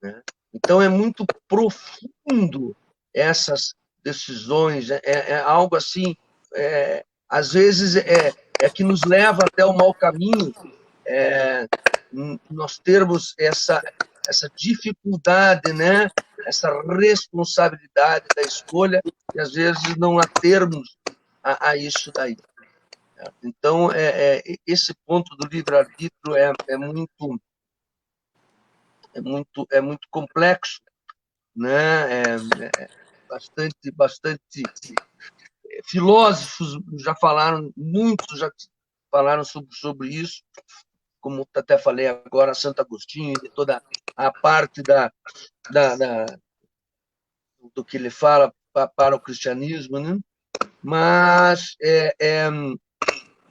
né? Então, é muito profundo essas decisões, é algo assim, às vezes que nos leva até o mau caminho, nós termos essa dificuldade, né? Essa responsabilidade da escolha, e às vezes não a termos a isso daí. Então, esse ponto do livre-arbítrio é muito complexo, né? Bastante filósofos muitos já falaram sobre isso, como até falei agora, Santo Agostinho, de toda a parte do que ele fala para o cristianismo, né? Mas,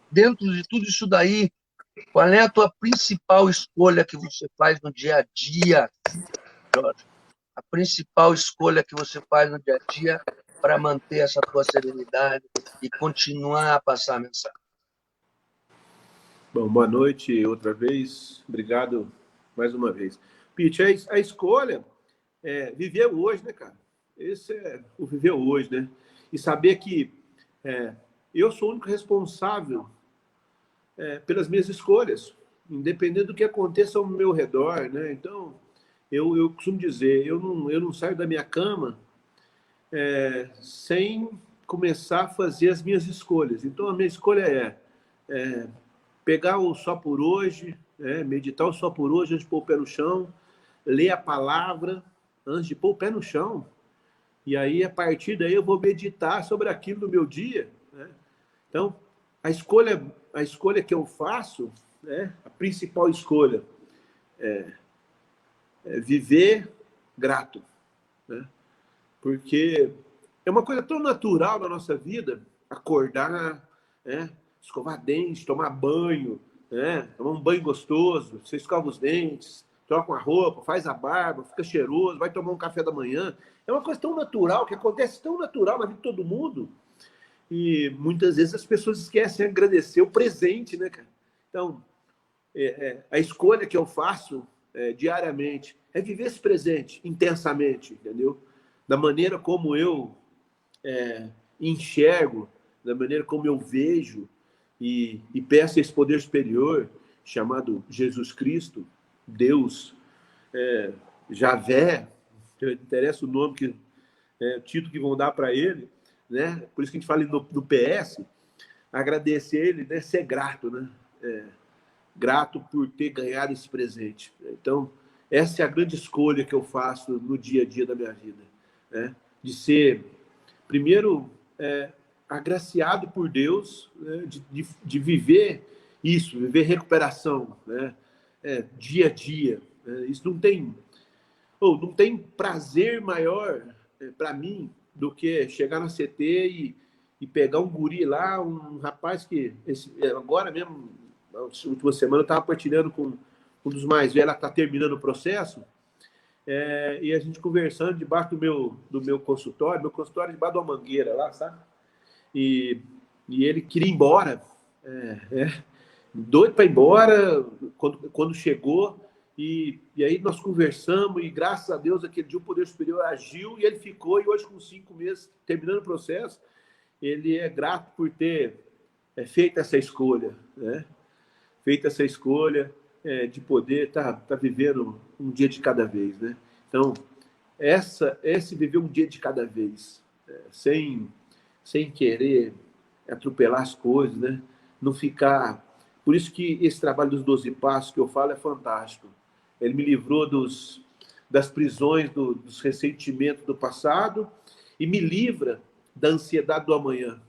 dentro de tudo isso daí, qual é a tua principal escolha que você faz no dia a dia, Jorge? A principal escolha que você faz no dia a dia para manter essa tua serenidade e continuar a passar a mensagem.
Bom, boa noite outra vez. Obrigado mais uma vez. Pete, a escolha é viver hoje, né, cara? Esse é o viver hoje, né? E saber que eu sou o único responsável pelas minhas escolhas, independente do que aconteça ao meu redor, né? Então, eu costumo dizer, eu não saio da minha cama sem começar a fazer as minhas escolhas. Então, a minha escolha é pegar o só por hoje, meditar o só por hoje antes de pôr o pé no chão, ler a palavra antes de pôr o pé no chão, e aí, a partir daí, eu vou meditar sobre aquilo do meu dia, né? Então, a escolha que eu faço, né, a principal escolha é viver grato, né? Porque é uma coisa tão natural na nossa vida, acordar, né, escovar dentes, tomar banho, né, tomar um banho gostoso, você escova os dentes, troca uma roupa, faz a barba, fica cheiroso, vai tomar um café da manhã. É uma coisa tão natural, que acontece tão natural na vida de todo mundo, e muitas vezes as pessoas esquecem de agradecer o presente, né, cara? Então, a escolha que eu faço diariamente é viver esse presente intensamente, entendeu? Da maneira como eu enxergo, da maneira como eu vejo e peço esse poder superior chamado Jesus Cristo, Deus, Javé, não interessa o nome, o título que vão dar para ele, né? Por isso que a gente fala no PS, agradecer ele, né? Ser grato, né? Grato por ter ganhado esse presente. Então, essa é a grande escolha que eu faço no dia a dia da minha vida, né? De ser, primeiro, agraciado por Deus, né? de viver isso, viver recuperação, né? Dia a dia. Isso não tem prazer maior para mim do que chegar na CT e pegar um guri lá, um rapaz que agora mesmo, na última semana, eu estava partilhando com um dos mais velhos, ela está terminando o processo, e a gente conversando debaixo do meu consultório é debaixo de uma mangueira lá, sabe? E ele queria ir embora, doido para ir embora, quando chegou, e aí nós conversamos, e graças a Deus, aquele dia o Poder Superior agiu, e ele ficou, e hoje com 5 meses, terminando o processo, ele é grato por ter feito essa escolha, né? Feito essa escolha de poder estar vivendo um dia de cada vez, né? Então, esse viver um dia de cada vez, sem querer atropelar as coisas, né? Não ficar... Por isso que esse trabalho dos 12 passos que eu falo é fantástico. Ele me livrou das prisões, dos ressentimentos do passado e me livra da ansiedade do amanhã,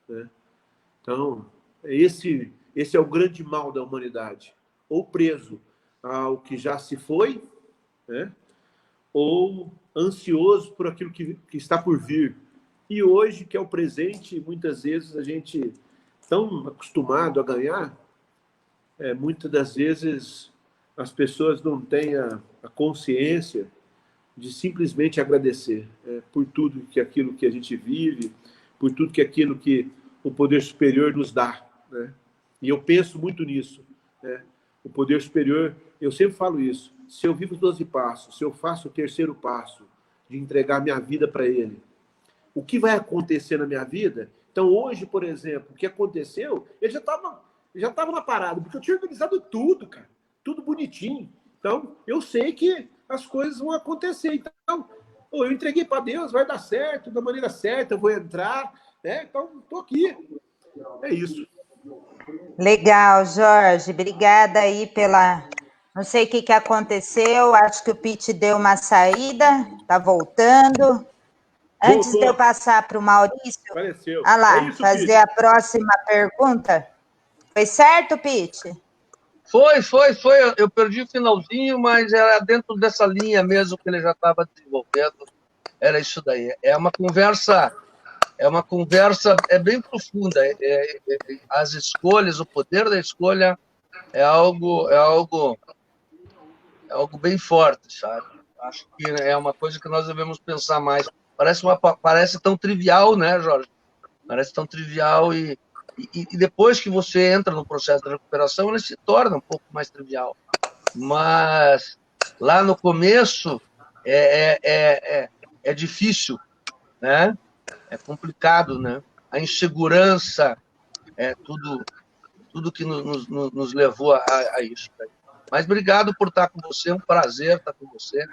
né? Então, esse é o grande mal da humanidade. Ou preso ao que já se foi, né? Ou ansioso por aquilo que está por vir. E hoje, que é o presente, muitas vezes a gente, tão acostumado a ganhar, muitas das vezes as pessoas não têm a consciência de simplesmente agradecer por tudo que aquilo que a gente vive, por tudo que aquilo que o poder superior nos dá, né? E eu penso muito nisso, né? O poder superior, eu sempre falo isso, se eu vivo os 12 passos, se eu faço o terceiro passo de entregar minha vida para ele, o que vai acontecer na minha vida? Então hoje, por exemplo, o que aconteceu, ele já estava na parada, porque eu tinha organizado tudo, cara, tudo bonitinho. Então, eu sei que as coisas vão acontecer. Então, eu entreguei para Deus, vai dar certo, da maneira certa, eu vou entrar, né? Então, estou aqui. É isso.
Legal, Jorge. Obrigada aí pela... Não sei o que aconteceu, acho que o Pete deu uma saída, está voltando. Antes de eu passar para o Maurício,
Apareceu.
Fazer Pete, a próxima pergunta. Foi certo, Pete?
Foi. Eu perdi o finalzinho, mas era dentro dessa linha mesmo que ele já estava desenvolvendo. Era isso daí. É uma conversa bem profunda. As escolhas, o poder da escolha é algo bem forte, sabe? Acho que é uma coisa que nós devemos pensar mais. Parece tão trivial, né, Jorge? Parece tão trivial e depois que você entra no processo de recuperação, ele se torna um pouco mais trivial. Mas lá no começo é difícil, né? É complicado, né? A insegurança, tudo que nos levou a isso. Mas obrigado por estar com você, é um prazer estar com você,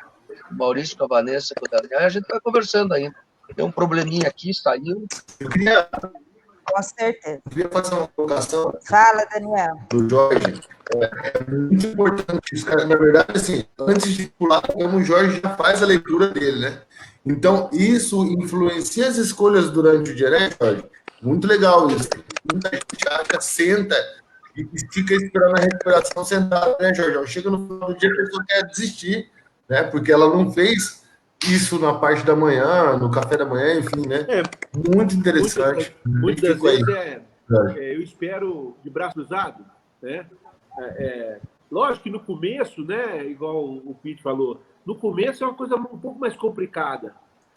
com o Maurício, com a Vanessa, com o Daniel. A gente vai conversando ainda. Tem um probleminha aqui, saiu.
Com certeza.
Eu queria fazer uma colocação.
Fala, Daniel.
Do Jorge. É muito importante isso, cara. Na verdade, assim, antes de pular, o Jorge já faz a leitura dele, né? Então, isso influencia as escolhas durante o dia, né, Jorge? Muito legal isso. Muita gente acha, senta e fica esperando a recuperação sentada, né, Jorge? Chega no final do dia, a pessoa quer desistir, né? Porque ela não fez isso na parte da manhã, no café da manhã, enfim, né? Muito interessante.
Muitas vezes eu espero de braço cruzado, né? Lógico que no começo, né, igual o Pete falou, no começo é uma coisa um pouco mais complicada,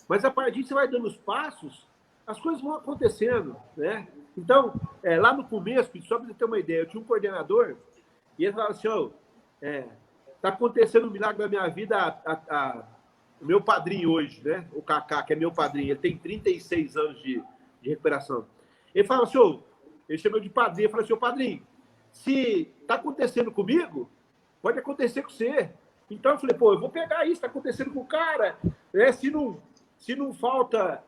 mas a partir que você vai dando os passos, as coisas vão acontecendo, né? Então, lá no começo, só para você ter uma ideia, eu tinha um coordenador E ele falava assim, tá acontecendo um milagre na minha vida, o meu padrinho hoje, né? O Kaká, que é meu padrinho, ele tem 36 anos de recuperação. Ele falava assim, ele chamou de padrinho, eu falei assim, padrinho, se tá acontecendo comigo, pode acontecer com você. Então eu falei, eu vou pegar isso, tá acontecendo com o cara. Se não falta,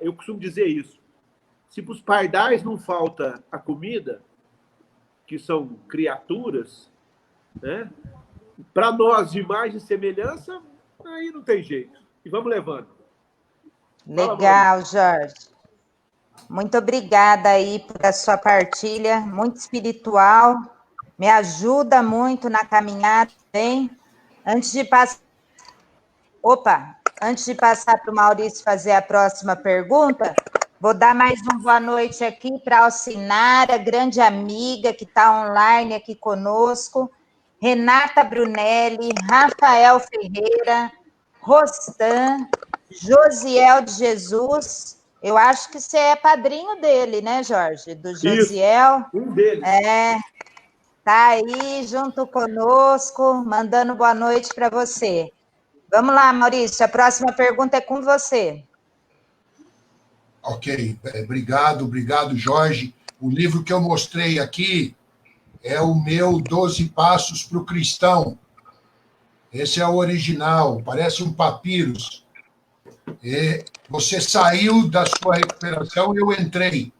eu costumo dizer isso, se para os pardais não falta a comida, que são criaturas, né? Para nós de imagem e semelhança, aí não tem jeito. E vamos levando.
Legal, Jorge. Muito obrigada aí por a sua partilha, muito espiritual, me ajuda muito na caminhada, hein? Antes de passar para o Maurício fazer a próxima pergunta, vou dar mais uma boa noite aqui para a Alcinara, grande amiga que está online aqui conosco, Renata Brunelli, Rafael Ferreira, Rostan, Josiel de Jesus. Eu acho que você é padrinho dele, né, Jorge? Do Josiel.
Isso, um deles.
Tá aí junto conosco, mandando boa noite para você. Vamos lá, Maurício, a próxima pergunta é com você.
Ok, obrigado, Jorge. O livro que eu mostrei aqui é o meu 12 Passos para o Cristão. Esse é o original, parece um papiros. Você saiu da sua recuperação e eu entrei.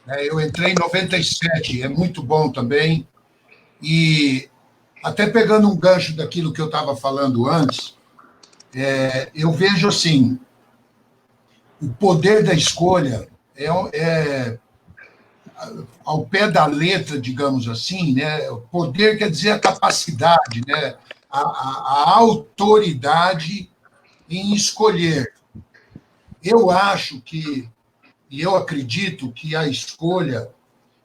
Eu entrei em 97, é muito bom também. E até pegando um gancho daquilo que eu estava falando antes, eu vejo assim, o poder da escolha é ao pé da letra, digamos assim, né? O poder quer dizer a capacidade, né? A autoridade em escolher. Eu acho que, e eu acredito que a escolha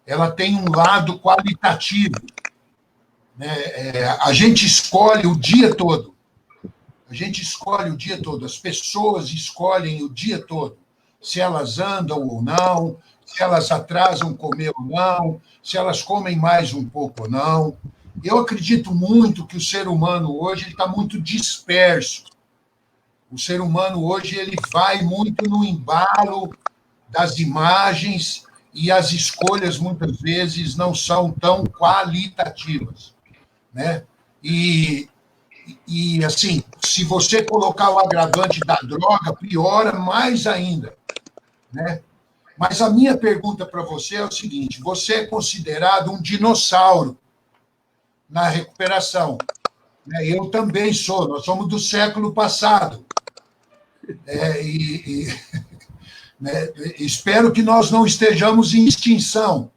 ela tem um lado qualitativo, né? A gente escolhe o dia todo. A gente escolhe o dia todo. As pessoas escolhem o dia todo. Se elas andam ou não, se elas atrasam comer ou não, se elas comem mais um pouco ou não. Eu acredito muito que o ser humano hoje está muito disperso. O ser humano hoje ele vai muito no embalo das imagens e as escolhas, muitas vezes, não são tão qualitativas, né? E assim, se você colocar o agravante da droga, piora mais ainda, né? Mas a minha pergunta para você é o seguinte, você é considerado um dinossauro na recuperação. Eu também sou, nós somos do século passado. Né, espero que nós não estejamos em extinção,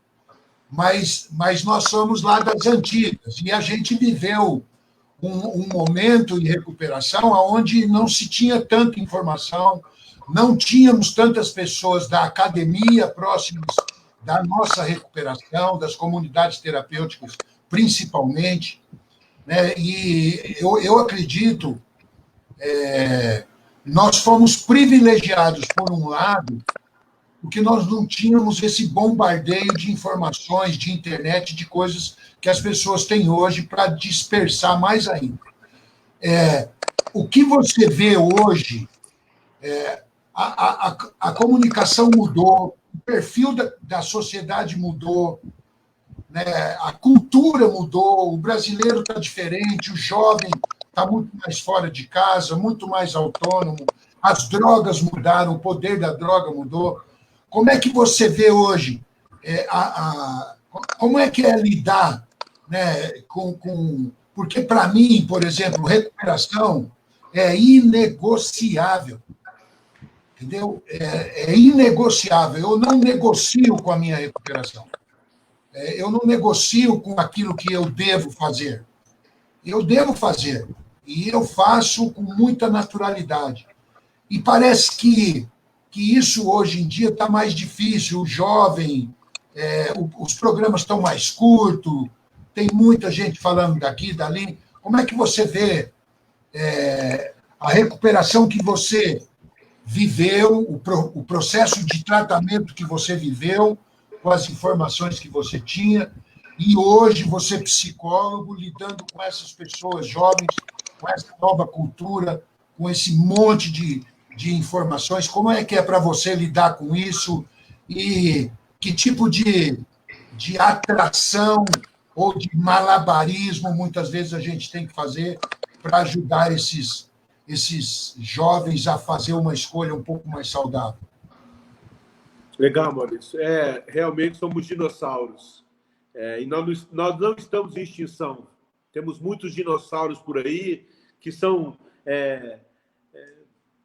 mas nós somos lá das antigas, e a gente viveu um momento em recuperação onde não se tinha tanta informação, não tínhamos tantas pessoas da academia próximas da nossa recuperação, das comunidades terapêuticas, principalmente, né? E eu acredito, nós fomos privilegiados, por um lado, porque nós não tínhamos esse bombardeio de informações, de internet, de coisas que as pessoas têm hoje para dispersar mais ainda. O que você vê hoje, a comunicação mudou, o perfil da sociedade mudou, né? A cultura mudou, o brasileiro está diferente, o jovem está muito mais fora de casa, muito mais autônomo, as drogas mudaram, o poder da droga mudou. Como é que você vê hoje? Como é que é lidar, né, porque, para mim, por exemplo, recuperação é inegociável. Entendeu? É inegociável. Eu não negocio com a minha recuperação. Eu não negocio com aquilo que eu devo fazer. Eu devo fazer. E eu faço com muita naturalidade. E parece que isso, hoje em dia, está mais difícil. O jovem, os programas estão mais curtos, tem muita gente falando daqui, dali. Como é que você vê a recuperação que você viveu, o processo de tratamento que você viveu, com as informações que você tinha, E hoje você é psicólogo, lidando com essas pessoas jovens, com essa nova cultura, com esse monte de informações. Como é que é para você lidar com isso? E que tipo de atração ou de malabarismo muitas vezes a gente tem que fazer para ajudar esses jovens a fazer uma escolha um pouco mais saudável?
Legal, Maurício. Realmente somos dinossauros. E nós não estamos em extinção. Temos muitos dinossauros por aí que são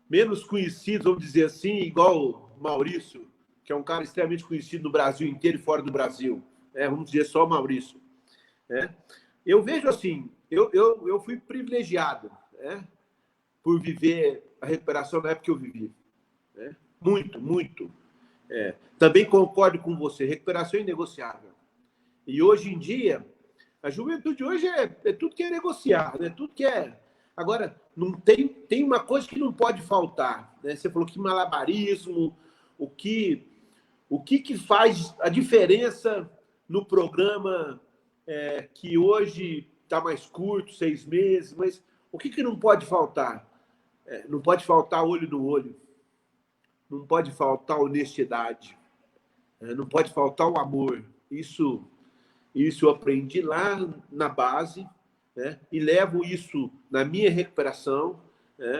menos conhecidos, vamos dizer assim, igual o Maurício, que é um cara extremamente conhecido no Brasil inteiro e fora do Brasil. Vamos dizer só o Maurício. Eu vejo assim, eu fui privilegiado por viver a recuperação na época que eu vivi. Muito, muito. Também concordo com você, recuperação é inegociável. E hoje em dia, a juventude hoje é tudo que é negociar, né? Tudo que é... Agora, não tem uma coisa que não pode faltar. Né? Você falou que malabarismo, o que faz a diferença no programa que hoje está mais curto, 6 meses, mas o que não pode faltar? Não pode faltar olho no olho. Não pode faltar honestidade, não pode faltar o amor. Isso eu aprendi lá na base, e levo isso na minha recuperação,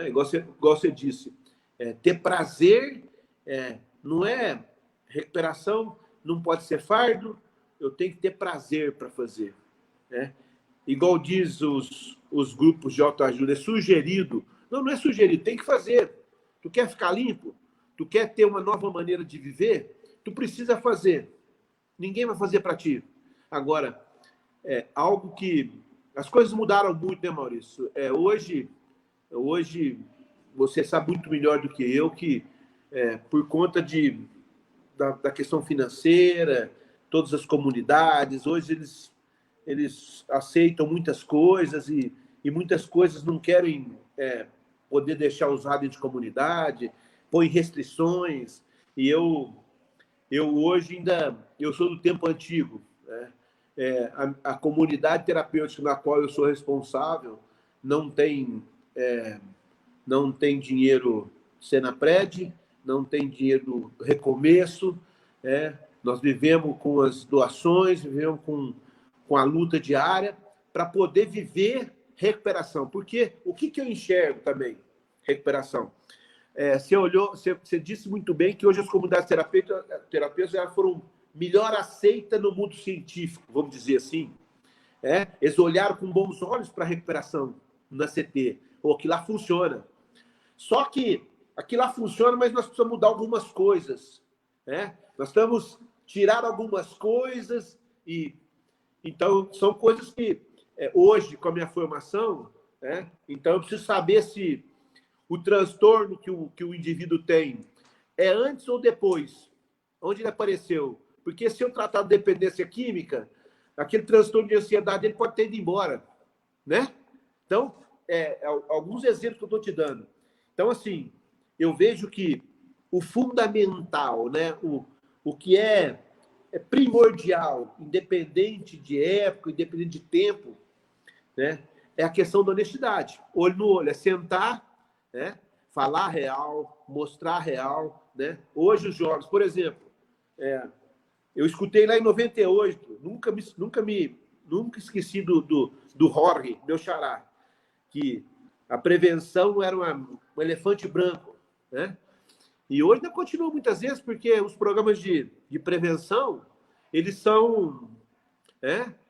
igual você disse, ter prazer, não é recuperação, não pode ser fardo, eu tenho que ter prazer para fazer. Igual diz os grupos de autoajuda, é sugerido. Não é sugerido, tem que fazer. Tu quer ficar limpo? Tu quer ter uma nova maneira de viver? Tu precisa fazer. Ninguém vai fazer para ti. Agora, algo que... As coisas mudaram muito, né, Maurício? Hoje, você sabe muito melhor do que eu que, por conta da questão financeira, todas as comunidades, hoje eles aceitam muitas coisas e muitas coisas não querem poder deixar usar dentro de comunidade, põe restrições, e eu hoje ainda sou do tempo antigo, né? A comunidade terapêutica na qual eu sou responsável não tem dinheiro Senapred, não tem dinheiro do recomeço, nós vivemos com as doações, vivemos com a luta diária para poder viver recuperação, porque o que eu enxergo também, recuperação, você disse muito bem que hoje as comunidades terapêuticas já foram melhor aceitas no mundo científico, vamos dizer assim. Eles olharam com bons olhos para a recuperação na CT, ou que lá funciona. Só que aqui lá funciona, mas nós precisamos mudar algumas coisas. Nós precisamos tirar algumas coisas, então são coisas que hoje, com a minha formação, então eu preciso saber se o transtorno que o indivíduo tem é antes ou depois, onde ele apareceu. Porque se eu tratar de dependência química, aquele transtorno de ansiedade ele pode ter ido embora, né? Então, alguns exemplos que eu estou te dando. Então, assim, eu vejo que o fundamental, né, o que é primordial, independente de época, independente de tempo, né, é a questão da honestidade. Olho no olho, é sentar, falar a real, mostrar a real, né? Hoje os jovens, por exemplo, eu escutei lá em 98, nunca esqueci do Jorge, meu xará, que a prevenção era um elefante branco, né? E hoje ainda continua muitas vezes, porque os programas de prevenção, eles são...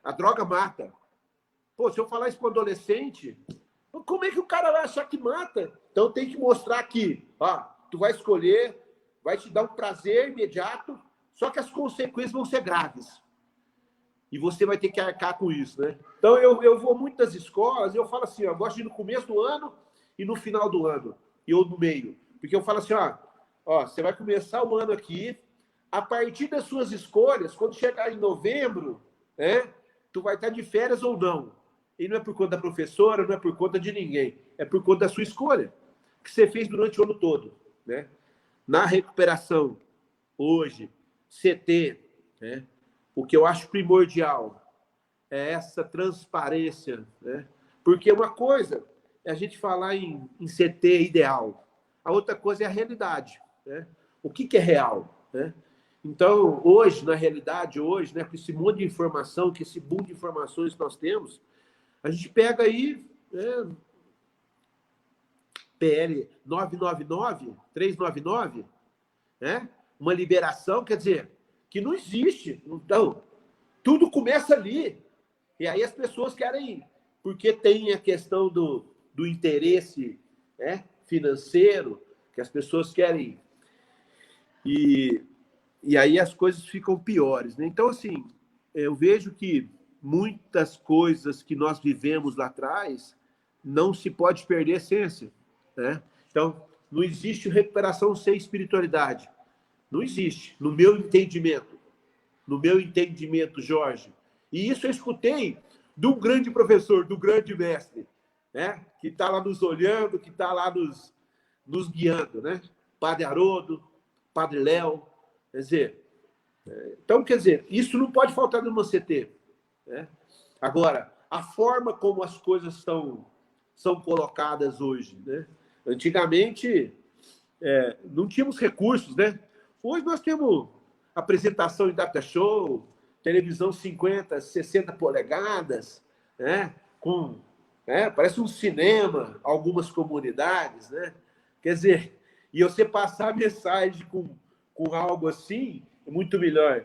a droga mata. Pô, se eu falar isso para um adolescente, como é que o cara vai achar que mata? Então tem que mostrar que, tu vai escolher, vai te dar um prazer imediato, só que as consequências vão ser graves. E você vai ter que arcar com isso, né? Então eu vou muito das escolas e eu falo assim, eu gosto de ir no começo do ano e no final do ano, ou no meio. Porque eu falo assim, você vai começar o ano aqui, a partir das suas escolhas, quando chegar em novembro, tu vai estar de férias ou não. E não é por conta da professora, não é por conta de ninguém. É por conta da sua escolha, que você fez durante o ano todo, né? Na recuperação, hoje, CT, o que eu acho primordial é essa transparência, né? Porque uma coisa é a gente falar em CT ideal, a outra coisa é a realidade, né? O que é real, né? Então, hoje, na realidade, hoje, né, com esse monte de informação, com esse boom de informações que nós temos, a gente pega aí, né, PL 999, 399, né? Uma liberação, quer dizer, que não existe. Então, tudo começa ali. E aí as pessoas querem, porque tem a questão do interesse, né, financeiro, que as pessoas querem. E aí as coisas ficam piores, né? Então, assim, eu vejo que muitas coisas que nós vivemos lá atrás não se pode perder a essência, né? Então, não existe recuperação sem espiritualidade. Não existe, no meu entendimento. No meu entendimento, Jorge. E isso eu escutei de um grande professor, do grande mestre, né? Que está lá nos olhando, que está lá nos guiando, né? Padre Haroldo, Padre Léo. Quer dizer, então, quer dizer, isso não pode faltar numa CT, né? Agora, a forma como as coisas são colocadas hoje, né? Antigamente, não tínhamos recursos, né? Hoje nós temos apresentação em data show, televisão 50, 60 polegadas, né? Parece um cinema, algumas comunidades, né? Quer dizer, e você passar a mensagem com algo assim, é muito melhor.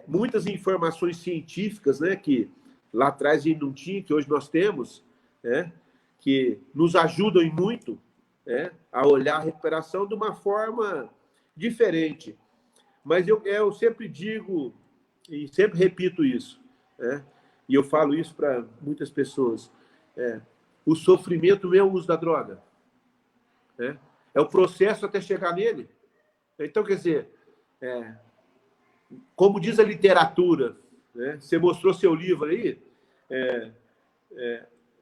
Muitas informações científicas, né, que lá atrás a gente não tinha, que hoje nós temos, né, que nos ajudam e muito, né, a olhar a recuperação de uma forma diferente. Mas eu sempre digo, e sempre repito isso, né, e eu falo isso para muitas pessoas, o sofrimento não é o uso da droga, né, é o processo até chegar nele. Então, quer dizer, como diz a literatura, né? Você mostrou seu livro aí,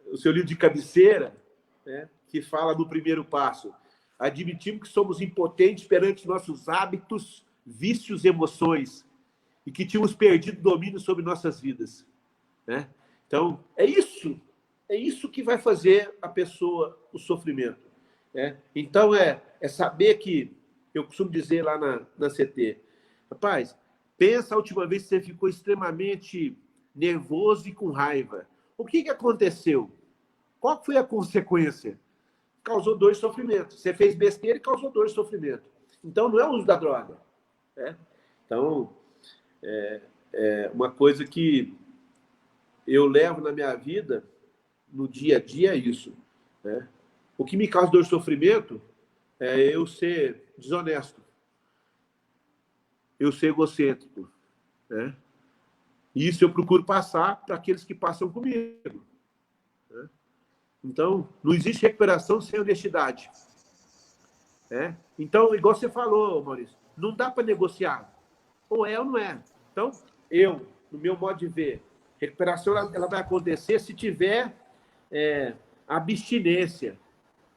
o seu livro de cabeceira, né? Que fala no primeiro passo. Admitimos que somos impotentes perante nossos hábitos, vícios e emoções, e que tínhamos perdido o domínio sobre nossas vidas, né? Então, é isso que vai fazer a pessoa, o sofrimento, né? Então, é saber que, eu costumo dizer lá na CT, rapaz, pensa a última vez que você ficou extremamente nervoso e com raiva. O que aconteceu? Qual foi a consequência? Causou dor e sofrimento. Você fez besteira e causou dor e sofrimento. Então, não é o uso da droga, né? Então, uma coisa que eu levo na minha vida, no dia a dia, é isso, né? O que me causa dor e sofrimento é eu ser desonesto, eu ser egocêntrico, né? Isso eu procuro passar para aqueles que passam comigo, né? Então, não existe recuperação sem honestidade, né? Então, igual você falou, Maurício, não dá para negociar. Ou é ou não é. Então, no meu modo de ver, recuperação ela vai acontecer se tiver abstinência.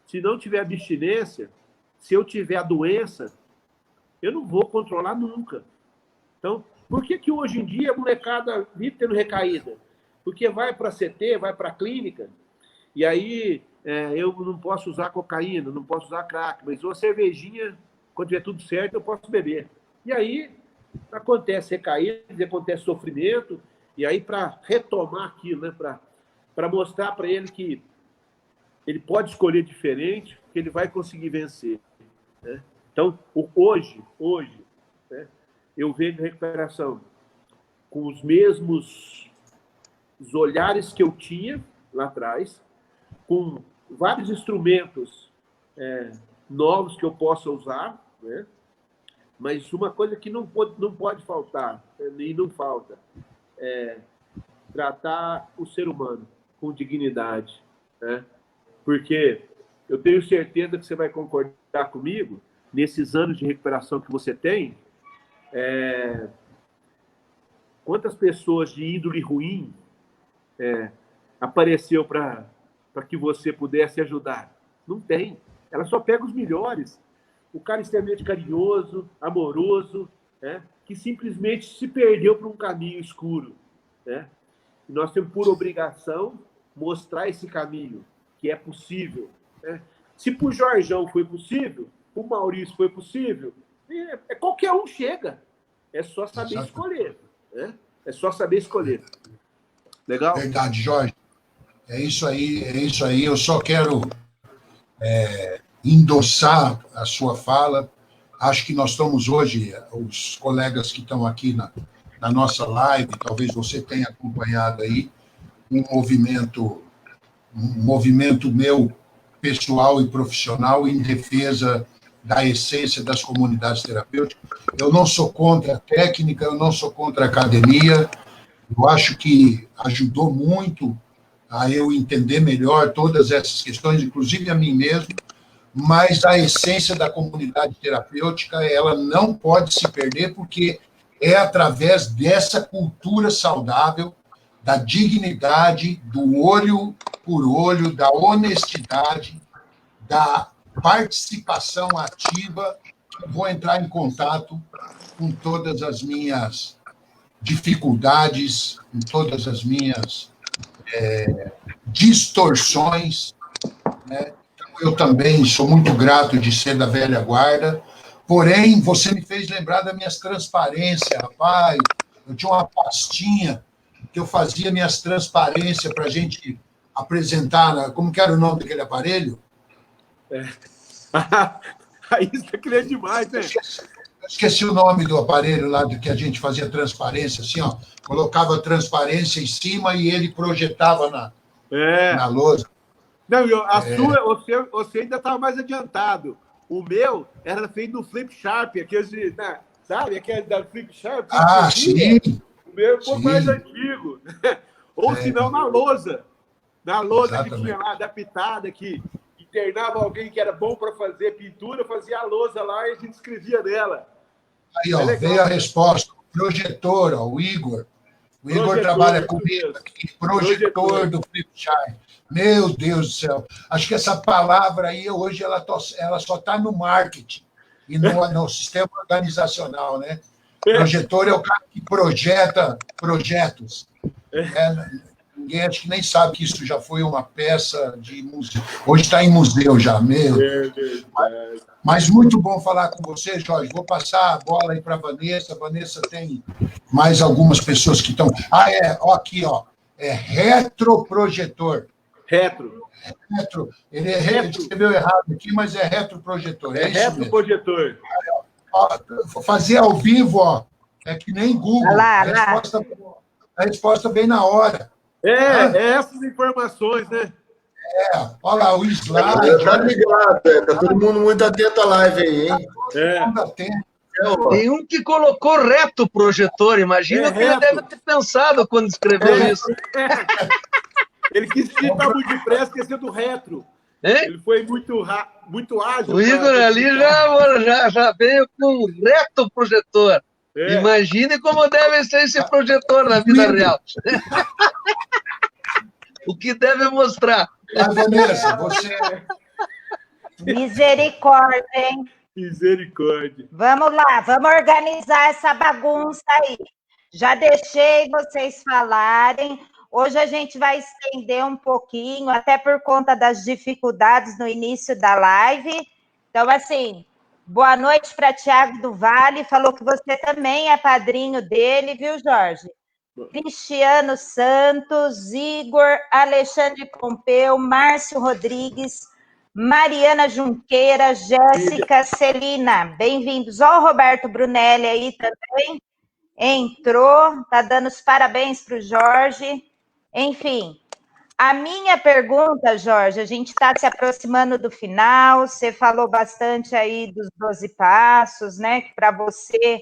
Se não tiver abstinência, se eu tiver a doença, eu não vou controlar nunca. Então, por que hoje em dia a molecada vive tendo recaída? Porque vai para a CT, vai para a clínica, e aí eu não posso usar cocaína, não posso usar crack, mas uma cervejinha, quando tiver tudo certo, eu posso beber. E aí acontece recaída, acontece sofrimento, e aí para retomar aquilo, né, para mostrar para ele que ele pode escolher diferente, que ele vai conseguir vencer, né? Então, hoje, né, eu vejo recuperação com os mesmos olhares que eu tinha lá atrás, com vários instrumentos novos que eu possa usar, né? Mas uma coisa que não pode faltar, e não falta, é tratar o ser humano com dignidade, né? Porque eu tenho certeza que você vai concordar comigo, nesses anos de recuperação que você tem, quantas pessoas de índole ruim apareceu para que você pudesse ajudar? Não tem. Ela só pega os melhores. O cara extremamente carinhoso, amoroso, né, que simplesmente se perdeu por um caminho escuro, né? E nós temos por obrigação mostrar esse caminho, que é possível, né? Se para o Jorjão foi possível, para o Maurício foi possível, qualquer um chega. É só saber escolher, né? É só saber escolher. Legal?
Verdade, Jorge. É isso aí, é isso aí. Eu só quero endossar a sua fala. Acho que nós estamos hoje, os colegas que estão aqui na nossa live, talvez você tenha acompanhado aí, um movimento meu pessoal e profissional em defesa da essência das comunidades terapêuticas. Eu não sou contra a técnica, eu não sou contra a academia. Eu acho que ajudou muito a eu entender melhor todas essas questões, inclusive a mim mesmo, mas a essência da comunidade terapêutica, ela não pode se perder, porque é através dessa cultura saudável, da dignidade, do olho por olho, da honestidade, da participação ativa, que eu vou entrar em contato com todas as minhas dificuldades, com todas as minhas distorções, né? Eu também sou muito grato de ser da velha guarda, porém, você me fez lembrar das minhas transparências, rapaz. Eu tinha uma pastinha que eu fazia minhas transparências para a gente apresentar, como que era o nome daquele aparelho?
Aí você está querendo demais, né?
Eu esqueci o nome do aparelho lá do que a gente fazia transparência, assim, ó, colocava a transparência em cima e ele projetava na lousa.
Não, sua, você ainda estava mais adiantado. O meu era feito no Flip Sharp, aqueles, né, sabe? Aquele da Flip Sharp.
Sim.
O meu é um pouco mais antigo. Ou senão na lousa. Na lousa que tinha lá, adaptada, que internava alguém que era bom para fazer pintura, fazia a lousa lá e a gente escrevia nela.
Aí, ó, veio a resposta. Projetor, ó, o Igor. O Igor trabalha comigo aqui, projetor do Flipchart. Meu Deus do céu. Acho que essa palavra aí, hoje, ela só está no marketing e no sistema organizacional, né? Projetor é o cara que projeta projetos. Ninguém acho que nem sabe que isso já foi uma peça de museu. Hoje está em museu já, meu. Mas muito bom falar com você, Jorge. Vou passar a bola aí para a Vanessa. A Vanessa tem mais algumas pessoas que estão... Ó, aqui, ó. É retroprojetor.
Retro.
Ele escreveu errado aqui, mas é retroprojetor.
É retroprojetor.
Vou fazer ao vivo, ó. É que nem Google. A resposta vem na hora.
Essas informações, né?
Olha lá, o slide.
Tá ligado, tá todo mundo muito atento à live aí, hein?
Tem um que colocou reto projetor, imagina o que ele deve ter pensado quando escreveu isso.
Ele quis digitar muito depressa, esqueceu do retro. Ele foi muito ágil.
O Igor ali já veio com reto projetor. Imagine como deve ser esse projetor na vida real. O que deve mostrar.
Vanessa, você...
Misericórdia, hein?
Misericórdia.
Vamos lá, vamos organizar essa bagunça aí. Já deixei vocês falarem. Hoje a gente vai estender um pouquinho, até por conta das dificuldades no início da live. Então, assim, boa noite para Tiago do Vale. Falou que você também é padrinho dele, viu, Jorge? Cristiano Santos, Igor, Alexandre Pompeu, Márcio Rodrigues, Mariana Junqueira, Jéssica, Celina, bem-vindos. Ó, o Roberto Brunelli aí também entrou, tá dando os parabéns para o Jorge. Enfim, a minha pergunta, Jorge, a gente está se aproximando do final, você falou bastante aí dos 12 passos, né, que para você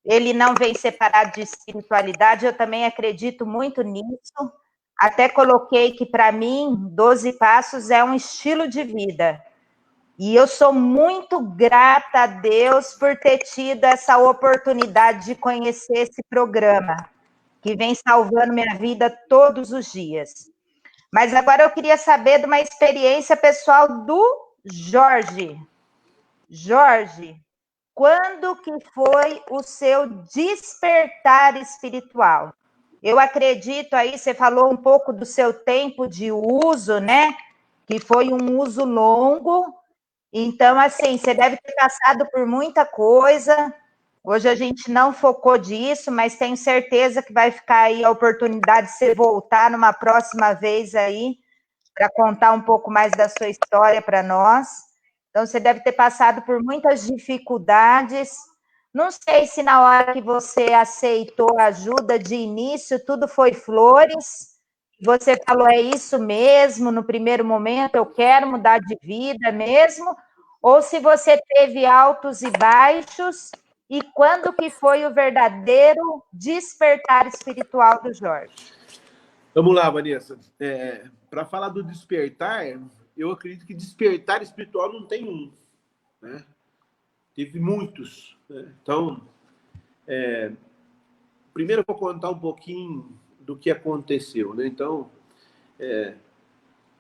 ele não vem separado de espiritualidade, eu também acredito muito nisso. Até coloquei que, para mim, 12 passos é um estilo de vida. E eu sou muito grata a Deus por ter tido essa oportunidade de conhecer esse programa, que vem salvando minha vida todos os dias. Mas agora eu queria saber de uma experiência pessoal do Jorge. Jorge, quando que foi o seu despertar espiritual? Eu acredito aí, você falou um pouco do seu tempo de uso, né? Que foi um uso longo. Então, assim, você deve ter passado por muita coisa. Hoje a gente não focou disso, mas tenho certeza que vai ficar aí a oportunidade de você voltar numa próxima vez aí, para contar um pouco mais da sua história para nós. Então, você deve ter passado por muitas dificuldades. Não sei se na hora que você aceitou a ajuda de início, tudo foi flores. Você falou, é isso mesmo, no primeiro momento eu quero mudar de vida mesmo, ou se você teve altos e baixos, e quando que foi o verdadeiro despertar espiritual do Jorge?
Vamos lá, Vanessa. Para falar do despertar, eu acredito que despertar espiritual não tem um, né? Teve muitos, né? Então, primeiro eu vou contar um pouquinho do que aconteceu, né? Então,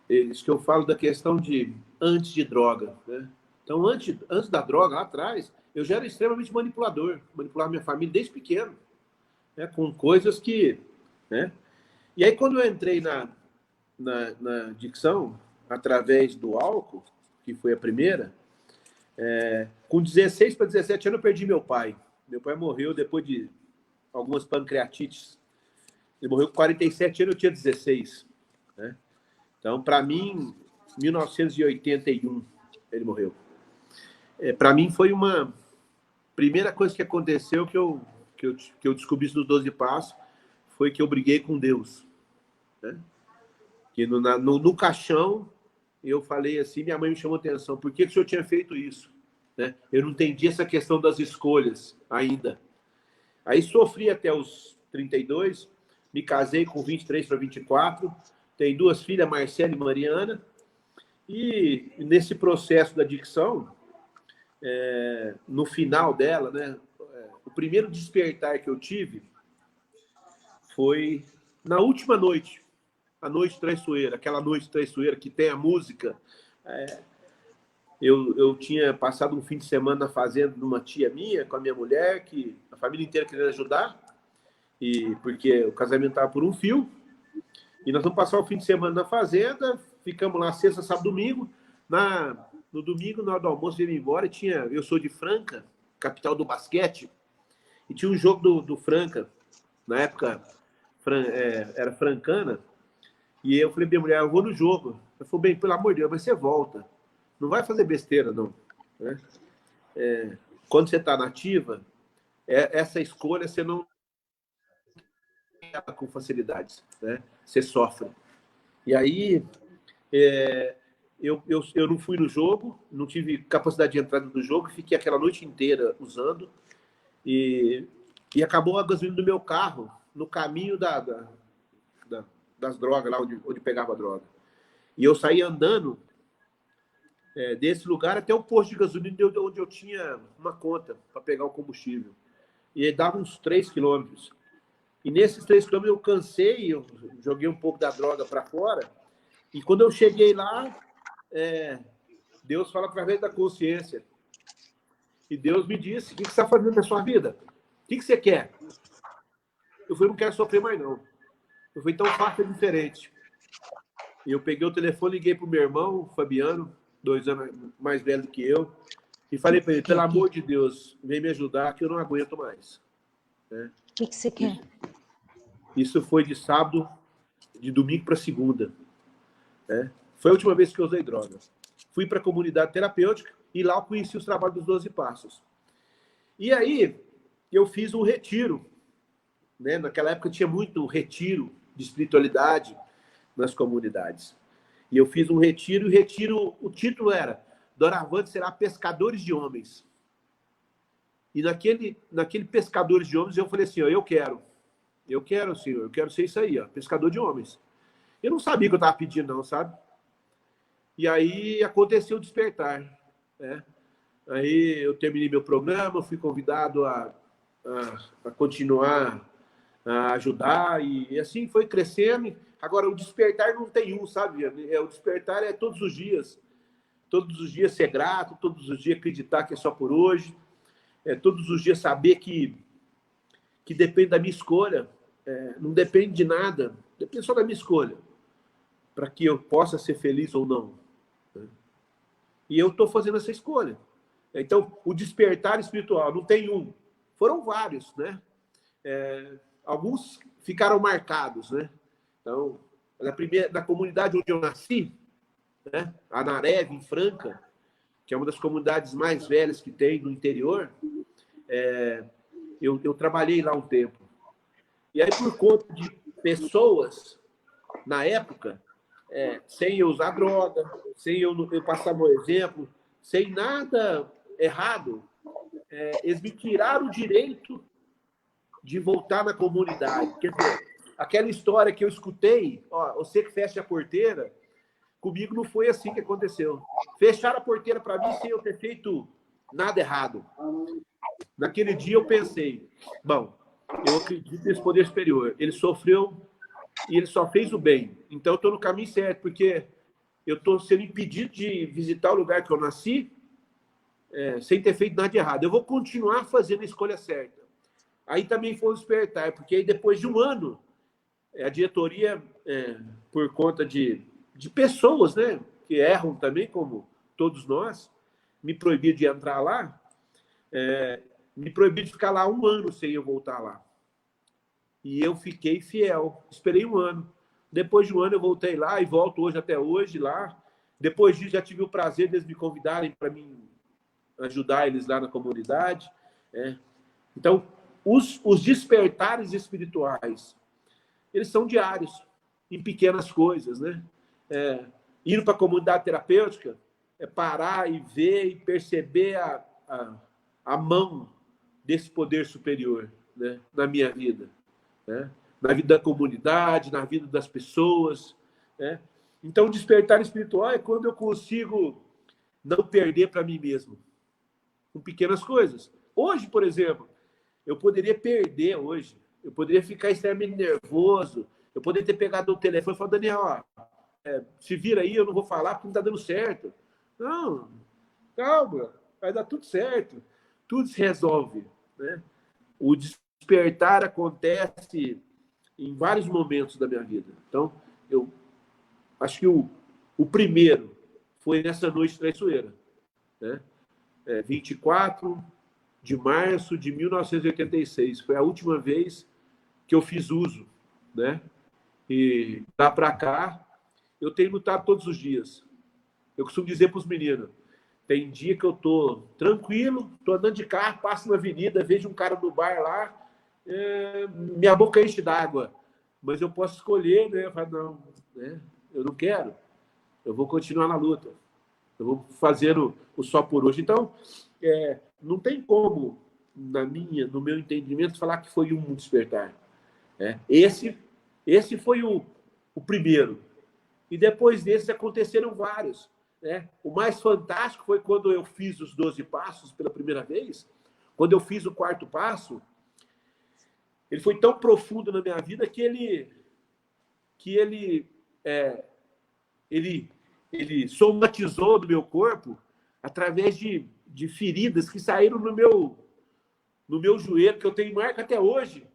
isso que eu falo da questão de antes de droga, né? Então, antes da droga, lá atrás, eu já era extremamente manipulador, manipulava minha família desde pequeno, né? Com coisas que, né? E aí, quando eu entrei na dicção, através do álcool, que foi a primeira, com 16 para 17 anos eu perdi meu pai. Meu pai morreu depois de algumas pancreatites. Ele morreu com 47 anos, eu tinha 16. Né? Então, para mim, 1981 ele morreu. Para mim foi uma primeira coisa que aconteceu que eu descobri isso nos 12 Passos, foi que eu briguei com Deus. Né? Que no caixão eu falei assim, minha mãe me chamou a atenção, por que o senhor tinha feito isso? Né? Eu não entendi essa questão das escolhas ainda. Aí sofri até os 32, me casei com 23 para 24, tenho 2 filhas, Marcela e Mariana, e nesse processo da adicção, no final dela, né, o primeiro despertar que eu tive foi na última noite, a noite traiçoeira, aquela noite traiçoeira que tem a música. Eu tinha passado um fim de semana na fazenda de uma tia minha, com a minha mulher, que a família inteira queria ajudar, porque o casamento estava por um fio, e nós vamos passar o fim de semana na fazenda, ficamos lá sexta, sábado, domingo. No domingo, na hora do almoço, viemos embora, eu sou de Franca, capital do basquete, e tinha um jogo do Franca, na época era Francana, e eu falei, minha mulher, eu vou no jogo. Ela falou, bem, pelo amor de Deus, mas você volta. Não vai fazer besteira, não. Né? Quando você está nativa, essa escolha você não com facilidades. Né? Você sofre. E aí, eu não fui no jogo, não tive capacidade de entrada no jogo, fiquei aquela noite inteira usando, e acabou a gasolina do meu carro no caminho das drogas, lá onde pegava a droga. E eu saí andando desse lugar até o posto de gasolina onde eu tinha uma conta para pegar o combustível. E aí dava uns 3 quilômetros. E nesses 3 quilômetros eu cansei, eu joguei um pouco da droga para fora. E quando eu cheguei lá, Deus fala através da consciência. E Deus me disse, o que você está fazendo na sua vida? O que você quer? Eu falei, não quero sofrer mais, não. Eu falei, então faça diferente. E eu peguei o telefone, liguei para o meu irmão, o Fabiano, 2 anos mais velho do que eu, e falei para ele, pelo amor de Deus, vem me ajudar, que eu não aguento mais. Né?
O que você quer?
Isso foi de sábado, de domingo para segunda. Né? Foi a última vez que eu usei droga. Fui para a comunidade terapêutica e lá eu conheci os trabalhos dos 12 Passos. E aí, eu fiz um retiro. Né? Naquela época tinha muito retiro de espiritualidade nas comunidades. E eu fiz um retiro, e o título era Doravante será Pescadores de Homens. E naquele Pescadores de Homens eu falei assim, ó, eu quero, senhor, eu quero ser isso aí, ó, pescador de homens. Eu não sabia o que eu estava pedindo, não, sabe? E aí aconteceu o despertar. Né? Aí eu terminei meu programa, fui convidado a continuar a ajudar, e assim foi crescendo. Agora, o despertar não tem um, sabe? O despertar é todos os dias. Todos os dias ser grato, todos os dias acreditar que é só por hoje. Todos os dias saber que depende da minha escolha. não depende de nada, depende só da minha escolha, para que eu possa ser feliz ou não. Né? E eu estou fazendo essa escolha. Então, o despertar espiritual, não tem um, foram vários, né? Alguns ficaram marcados, né? Então, na comunidade onde eu nasci, né? A Nareve, em Franca, que é uma das comunidades mais velhas que tem no interior, eu trabalhei lá um tempo. E aí, por conta de pessoas, na época, sem eu usar droga, sem eu passar meu exemplo, sem nada errado, eles me tiraram o direito de voltar na comunidade. Quer dizer, aquela história que eu escutei, ó, você que fecha a porteira, comigo não foi assim que aconteceu. Fecharam a porteira para mim sem eu ter feito nada errado. Naquele dia eu pensei, bom, eu acredito nesse poder superior. Ele sofreu e ele só fez o bem. Então eu estou no caminho certo, porque eu estou sendo impedido de visitar o lugar que eu nasci sem ter feito nada de errado. Eu vou continuar fazendo a escolha certa. Aí também foi um despertar, porque aí depois de um ano, a diretoria, por conta de pessoas, né, que erram também, como todos nós, me proibiu de entrar lá, me proibiu de ficar lá um ano sem eu voltar lá. E eu fiquei fiel, esperei um ano. Depois de um ano eu voltei lá e volto hoje até hoje lá. Depois disso já tive o prazer de eles me convidarem para mim ajudar eles lá na comunidade. Então, os despertares espirituais, eles são diários, em pequenas coisas, né? Indo para a comunidade terapêutica, parar e ver e perceber a mão desse poder superior, né, na minha vida, né? Na vida da comunidade, na vida das pessoas, né? Então, o despertar espiritual é quando eu consigo não perder para mim mesmo, com pequenas coisas. Hoje, por exemplo, eu poderia perder hoje, eu poderia ficar extremamente nervoso, eu poderia ter pegado o telefone e falado, Daniel, ó, se vira aí, eu não vou falar porque não está dando certo. Não, calma, vai dar tudo certo, tudo se resolve, né? O despertar acontece em vários momentos da minha vida. Então, eu acho que o primeiro foi nessa noite traiçoeira, né? 24 de março de 1986. Foi a última vez que eu fiz uso, né? E lá para cá, eu tenho lutado todos os dias. Eu costumo dizer para os meninos, tem dia que eu tô tranquilo, tô andando de carro, passo na avenida, vejo um cara no bar lá, minha boca enche d'água. Mas eu posso escolher, né? Eu falo, não, né? Eu não quero. Eu vou continuar na luta. Eu vou fazer o só por hoje. Então, não tem como, no meu entendimento, falar que foi um despertar. Esse foi o primeiro. E depois desses aconteceram vários. Né? O mais fantástico foi quando eu fiz os 12 passos pela primeira vez. Quando eu fiz o 4º passo, ele foi tão profundo na minha vida que ele somatizou no meu corpo através de feridas que saíram no meu joelho, que eu tenho marca até hoje.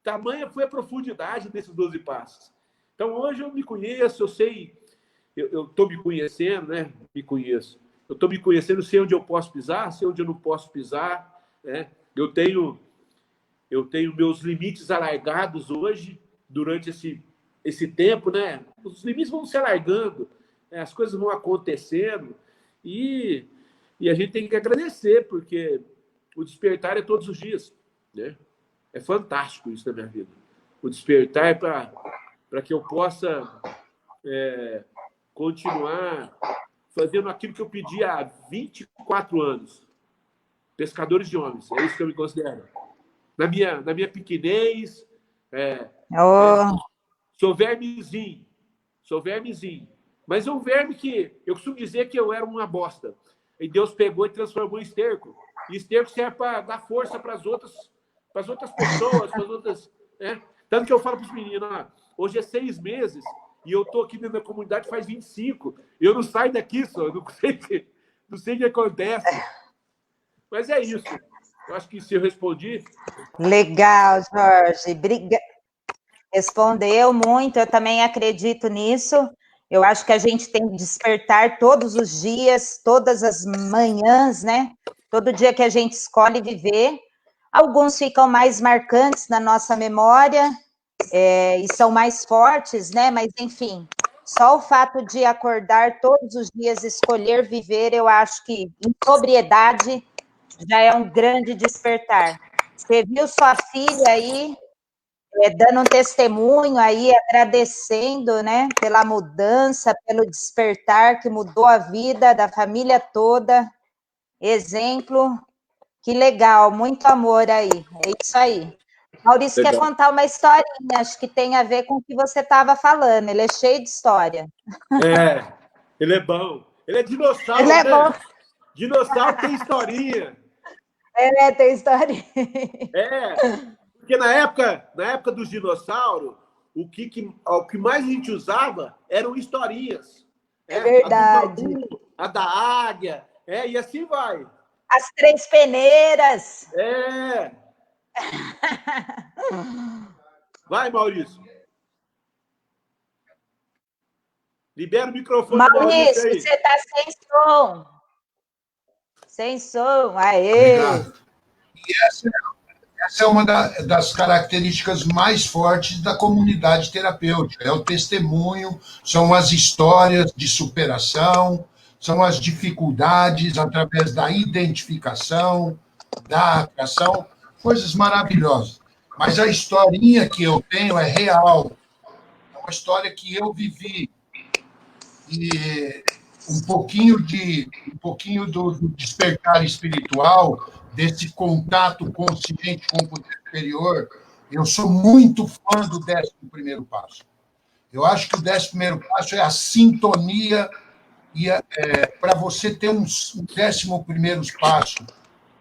Tamanha foi a profundidade desses 12 passos. Então, hoje eu me conheço, eu sei, eu estou me conhecendo, né? Me conheço. Eu estou me conhecendo, sei onde eu posso pisar, sei onde eu não posso pisar, né? Eu tenho meus limites alargados hoje, durante esse tempo, né? Os limites vão se alargando, né? As coisas vão acontecendo, e a gente tem que agradecer, porque o despertar é todos os dias, né? É fantástico isso na minha vida. O despertar é para que eu possa continuar fazendo aquilo que eu pedi há 24 anos. Pescadores de homens, é isso que eu me considero. Na minha pequenez, sou vermezinho. Mas é um verme que eu costumo dizer que eu era uma bosta. E Deus pegou e transformou em esterco. E esterco serve para dar força para as outras pessoas, para as outras. Né? Tanto que eu falo para os meninos, hoje é 6 meses e eu estou aqui dentro da comunidade faz 25. Eu não saio daqui só, não sei o que acontece. Mas é isso. Eu acho que se eu respondi.
Legal, Jorge. Respondeu muito, eu também acredito nisso. Eu acho que a gente tem que despertar todos os dias, todas as manhãs, né? Todo dia que a gente escolhe viver. Alguns ficam mais marcantes na nossa memória, e são mais fortes, né? Mas, enfim, só o fato de acordar todos os dias, escolher viver, eu acho que em sobriedade já é um grande despertar. Você viu sua filha aí, dando um testemunho aí, agradecendo, né, pela mudança, pelo despertar que mudou a vida da família toda. Exemplo, que legal, muito amor aí, é isso aí. Maurício
Legal.
quer contar uma historinha, acho que tem a ver com o que você estava falando, ele é cheio de história.
Ele é bom. Ele é dinossauro,
Ele é
né?
bom.
Dinossauro tem historinha.
Tem historinha.
Porque na época dos dinossauros, o que mais a gente usava eram historinhas.
É verdade.
A do bambu, a da águia, e assim vai.
As três peneiras.
Vai, Maurício. Libera o microfone,
Maurício,
aí.
você está sem som. Sem som, aê!
Obrigado. E essa é uma das características mais fortes da comunidade terapêutica. É o testemunho, são as histórias de superação, são as dificuldades através da identificação, da atração, coisas maravilhosas. Mas a historinha que eu tenho é real. É uma história que eu vivi. E um pouquinho do despertar espiritual, desse contato consciente com o poder superior. Eu sou muito fã do 11º passo. Eu acho que o 11º passo é a sintonia, e para você ter um 11º passo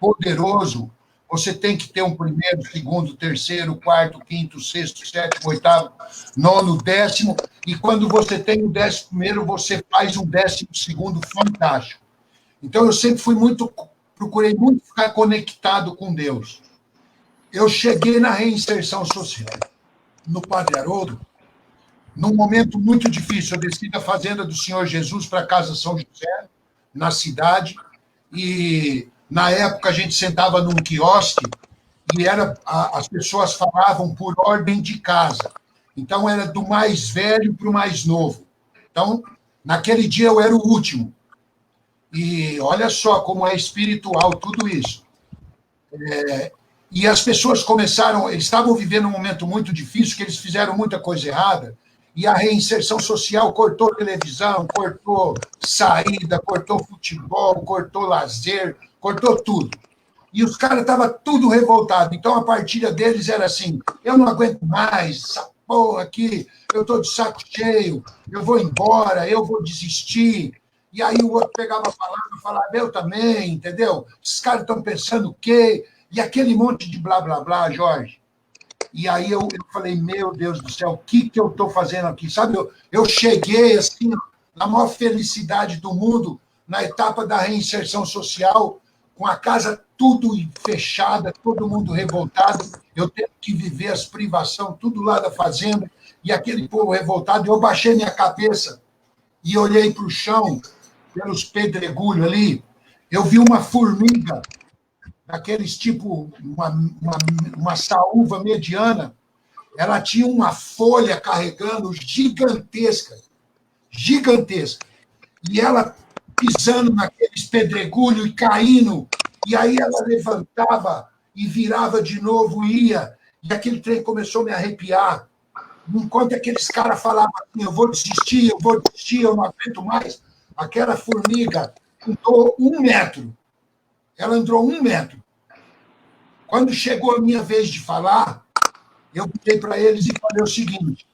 poderoso, você tem que ter um primeiro, segundo, terceiro, quarto, quinto, sexto, sétimo, oitavo, nono, 10º, e quando você tem o 11º, você faz um 12º fantástico. Então, eu sempre procurei muito ficar conectado com Deus. Eu cheguei na reinserção social, no Padre Haroldo, num momento muito difícil. Eu desci da fazenda do Senhor Jesus para a Casa São José, na cidade, e na época a gente sentava num quiosque e as pessoas falavam por ordem de casa. Então, era do mais velho para o mais novo. Então, naquele dia eu era o último. E olha só como é espiritual tudo isso. E as pessoas eles estavam vivendo um momento muito difícil, que eles fizeram muita coisa errada, e a reinserção social cortou televisão, cortou saída, cortou futebol, cortou lazer, cortou tudo. E os caras estavam tudo revoltados. Então, a partilha deles era assim: eu não aguento mais essa porra aqui, eu estou de saco cheio, eu vou embora, eu vou desistir. E aí o outro pegava a palavra e falava, eu também, entendeu? Esses caras estão pensando o quê? E aquele monte de blá, blá, blá, Jorge. E aí eu falei, meu Deus do céu, o que eu estou fazendo aqui? Sabe, eu cheguei, assim, na maior felicidade do mundo, na etapa da reinserção social, com a casa tudo fechada, todo mundo revoltado, eu tendo que viver as privações, tudo lá da fazenda, e aquele povo revoltado. Eu baixei minha cabeça e olhei para o chão, pelos pedregulhos ali, eu vi uma formiga, daqueles tipo, uma saúva mediana, ela tinha uma folha carregando gigantesca, e ela pisando naqueles pedregulhos e caindo, e aí ela levantava e virava de novo, ia, e aquele trem começou a me arrepiar, enquanto aqueles caras falavam assim, eu vou desistir, eu não aguento mais. Aquela formiga andou 1 metro. Ela andou 1 metro. Quando chegou a minha vez de falar, eu virei para eles e falei o seguinte,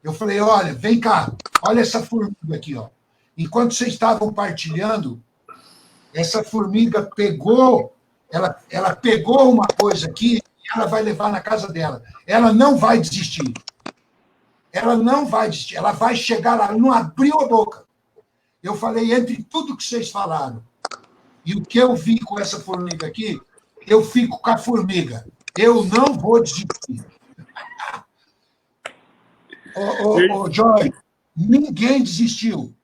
eu falei, olha, vem cá, olha essa formiga aqui, ó. Enquanto vocês estavam partilhando, essa formiga pegou, ela pegou uma coisa aqui e ela vai levar na casa dela. Ela não vai desistir. Ela não vai desistir, ela vai chegar lá, ela não abriu a boca. Eu falei, entre tudo que vocês falaram e o que eu vi com essa formiga aqui, eu fico com a formiga. Eu não vou desistir. Jorge, ninguém desistiu.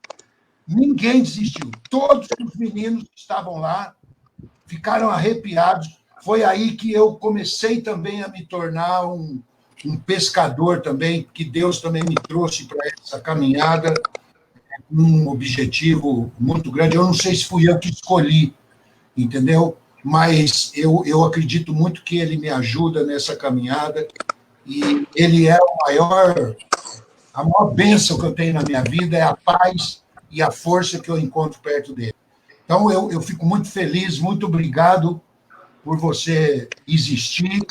Ninguém desistiu. Todos os meninos que estavam lá ficaram arrepiados. Foi aí que eu comecei também a me tornar um pescador também, que Deus também me trouxe para essa caminhada, um objetivo muito grande. Eu não sei se fui eu que escolhi, entendeu? Mas eu acredito muito que ele me ajuda nessa caminhada e ele é a maior bênção que eu tenho na minha vida é a paz e a força que eu encontro perto dele. Então, eu fico muito feliz, muito obrigado por você existir,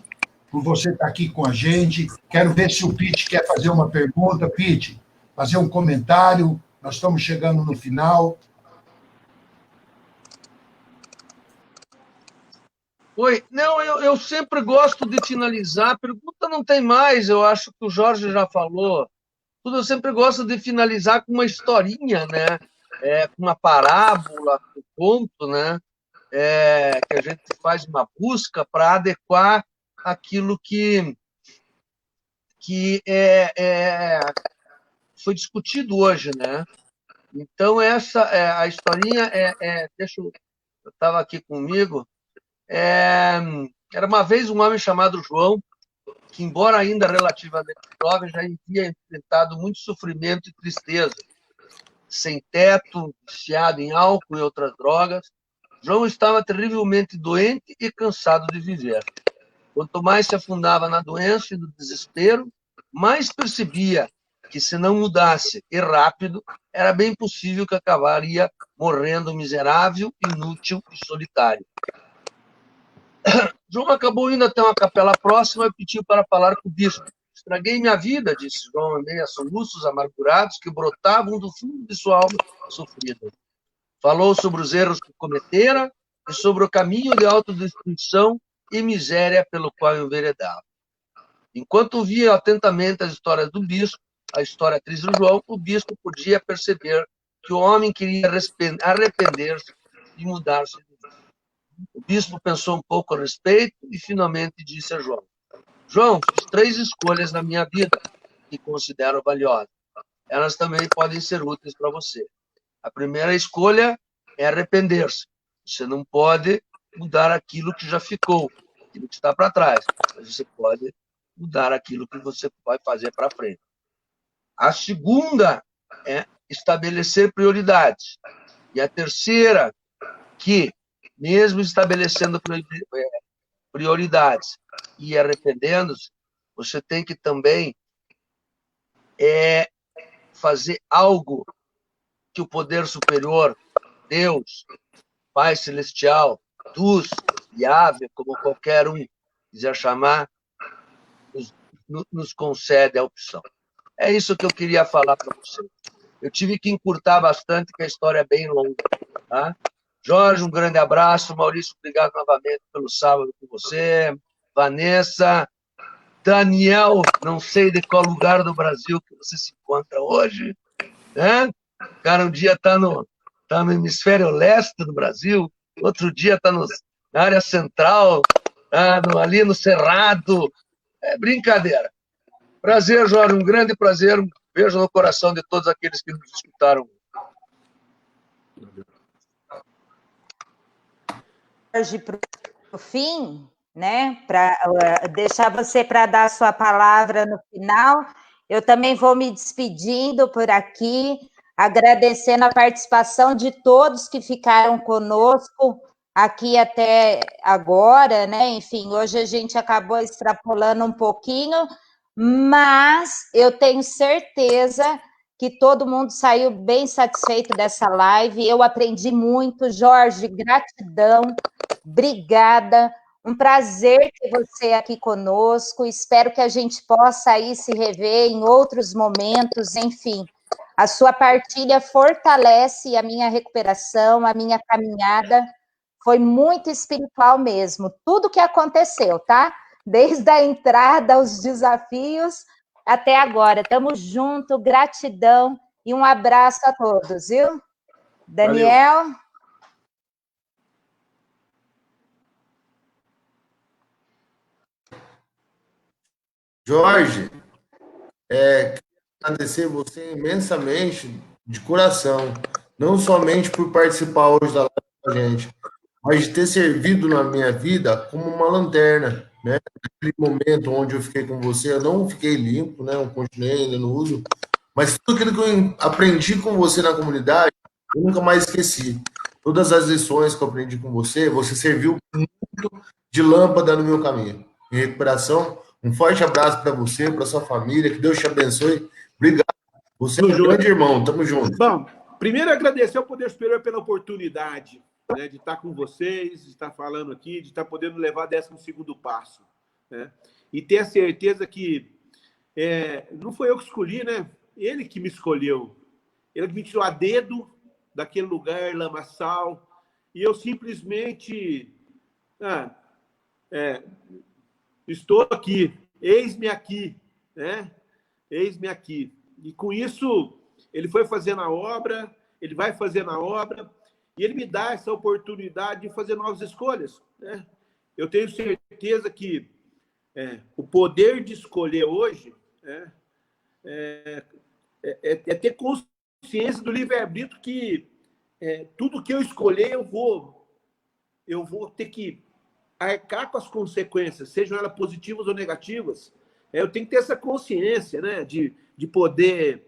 por você estar aqui com a gente. Quero ver se o Pete quer fazer uma pergunta. Pete, fazer um comentário. Nós estamos chegando no final.
Oi, não, eu sempre gosto de finalizar. Pergunta não tem mais, eu acho que o Jorge já falou. Tudo eu sempre gosto de finalizar com uma historinha, né? Com uma parábola, um conto, né? Que a gente faz uma busca para adequar aquilo que foi discutido hoje, né? Então, essa a historinha deixa eu estava aqui comigo. Era uma vez um homem chamado João, que, embora ainda relativamente jovem, já havia enfrentado muito sofrimento e tristeza. Sem teto, viciado em álcool e outras drogas, João estava terrivelmente doente e cansado de viver. Quanto mais se afundava na doença e no desespero, mais percebia que, se não mudasse e rápido, era bem possível que acabaria morrendo miserável, inútil e solitário. João acabou indo até uma capela próxima e pediu para falar com o bispo. Estraguei minha vida, disse João, em meio a soluços amargurados que brotavam do fundo de sua alma sofrida. Falou sobre os erros que cometera e sobre o caminho de autodestruição e miséria pelo qual enveredava. Enquanto via atentamente as histórias do bispo, a história triste do João, o bispo podia perceber que o homem queria arrepender-se e mudar-se. O bispo pensou um pouco a respeito e finalmente disse a João: João, fiz 3 escolhas na minha vida que considero valiosas. Elas também podem ser úteis para você. A primeira escolha é arrepender-se. Você não pode mudar aquilo que já ficou, aquilo que está para trás, mas você pode mudar aquilo que você vai fazer para frente. A segunda é estabelecer prioridades. E a terceira, que, mesmo estabelecendo prioridades e arrependendo-se, você tem que também fazer algo que o poder superior, Deus, Pai Celestial, Deus, Yahvé, como qualquer um quiser chamar, nos concede a opção. É isso que eu queria falar para você. Eu tive que encurtar bastante, porque a história é bem longa. Tá? Jorge, um grande abraço. Maurício, obrigado novamente pelo sábado com você. Vanessa, Daniel, não sei de qual lugar do Brasil que você se encontra hoje. Né? O cara um dia está no hemisfério leste do Brasil, outro dia está na área central, ali no Cerrado. É brincadeira. Prazer, Jorge, um grande prazer. Um beijo no coração de todos aqueles que nos escutaram.
Jorge, para o fim, né? Para deixar você para dar a sua palavra no final. Eu também vou me despedindo por aqui, agradecendo a participação de todos que ficaram conosco aqui até agora, né? Enfim, hoje a gente acabou extrapolando um pouquinho, mas eu tenho certeza que todo mundo saiu bem satisfeito dessa live. Eu aprendi muito. Jorge, gratidão, obrigada. Um prazer ter você aqui conosco. Espero que a gente possa aí se rever em outros momentos. Enfim, a sua partilha fortalece a minha recuperação, a minha caminhada. Foi muito espiritual mesmo. Tudo que aconteceu, tá? Desde a entrada, os desafios, até agora. Tamo junto, gratidão e um abraço a todos, viu? Daniel? Valeu.
Jorge, agradecer você imensamente, de coração, não somente por participar hoje da live com a gente, mas de ter servido na minha vida como uma lanterna, né? Naquele momento onde eu fiquei com você, eu não fiquei limpo, né? Eu continuei ainda no uso, mas tudo aquilo que eu aprendi com você na comunidade, eu nunca mais esqueci. Todas as lições que eu aprendi com você, você serviu muito de lâmpada no meu caminho. Em recuperação, um forte abraço para você, para sua família, que Deus te abençoe. Obrigado. Você é um grande irmão, tamo junto.
Bom, primeiro agradecer ao Poder Superior pela oportunidade, né, de estar com vocês, de estar falando aqui, de estar podendo levar 12º passo, né? E ter a certeza que não foi eu que escolhi, né? Ele que me escolheu. Ele que me tirou a dedo daquele lugar lamaçal, e eu simplesmente estou aqui, eis-me aqui, né? Eis-me aqui. E com isso, ele foi fazendo a obra, ele vai fazendo a obra, e ele me dá essa oportunidade de fazer novas escolhas, né? Eu tenho certeza que o poder de escolher hoje é ter consciência do livre-arbítrio, que tudo que eu escolher, eu vou ter que arcar com as consequências, sejam elas positivas ou negativas. Eu tenho que ter essa consciência, né, de poder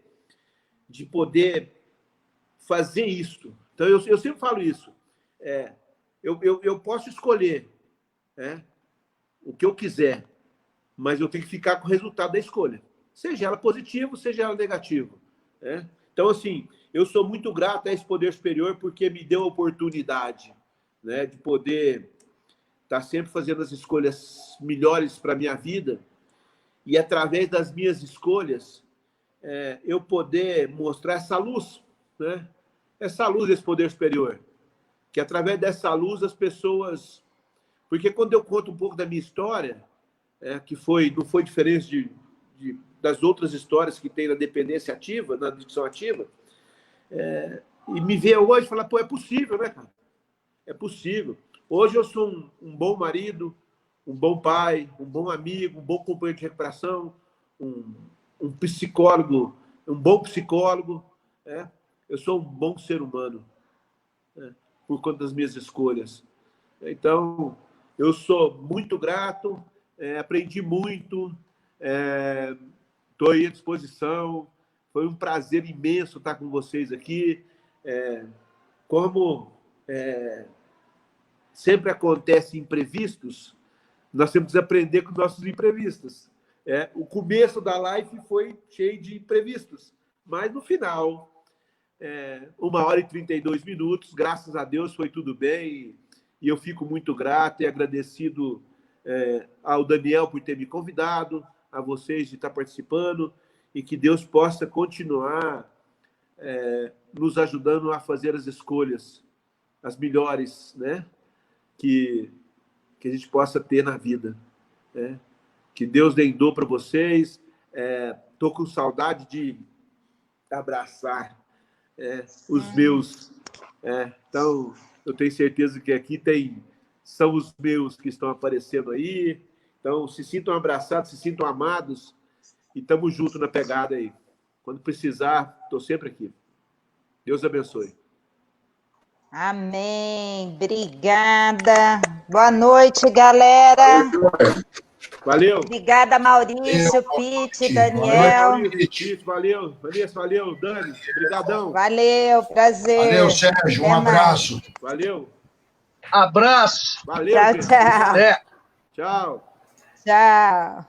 fazer isso. Então, eu sempre falo isso. Eu posso escolher o que eu quiser, mas eu tenho que ficar com o resultado da escolha, seja ela positivo, seja ela negativo, né? Então, assim, eu sou muito grato a esse poder superior, porque me deu a oportunidade, né, de poder estar sempre fazendo as escolhas melhores para a minha vida, e através das minhas escolhas eu poder mostrar essa luz, né? Essa luz desse poder superior, que através dessa luz as pessoas... Porque quando eu conto um pouco da minha história, que não foi diferente das outras histórias que tem na dependência ativa, na adicção ativa, e me ver hoje e falar, pô, é possível, né, cara? É possível. Hoje eu sou um bom marido, um bom pai, um bom amigo, um bom companheiro de recuperação, um psicólogo, um bom psicólogo. Eu sou um bom ser humano, por conta das minhas escolhas. Então, eu sou muito grato, aprendi muito, estou aí à disposição. Foi um prazer imenso estar com vocês aqui. Como sempre acontece imprevistos, nós temos que aprender com nossos imprevistos. O começo da live foi cheio de imprevistos, mas no final, 1h32, graças a Deus foi tudo bem, e eu fico muito grato e agradecido ao Daniel por ter me convidado, a vocês de estar participando, e que Deus possa continuar nos ajudando a fazer as escolhas, as melhores, né, que a gente possa ter na vida, né? Que Deus dê dor para vocês. Estou com saudade de abraçar os meus. Então, eu tenho certeza que aqui são os meus que estão aparecendo aí. Então, se sintam abraçados, se sintam amados, e estamos juntos na pegada aí. Quando precisar, estou sempre aqui. Deus abençoe.
Amém. Obrigada. Boa noite, galera.
Valeu.
Obrigada, Maurício, Pete, Daniel.
Valeu. Vanessa, valeu. Dani, obrigadão.
Valeu, prazer.
Valeu, Sérgio. Um abraço.
Valeu.
Abraço.
Valeu.
Tchau,
Tchau.
tchau.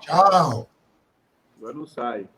Tchau.
Agora não sai.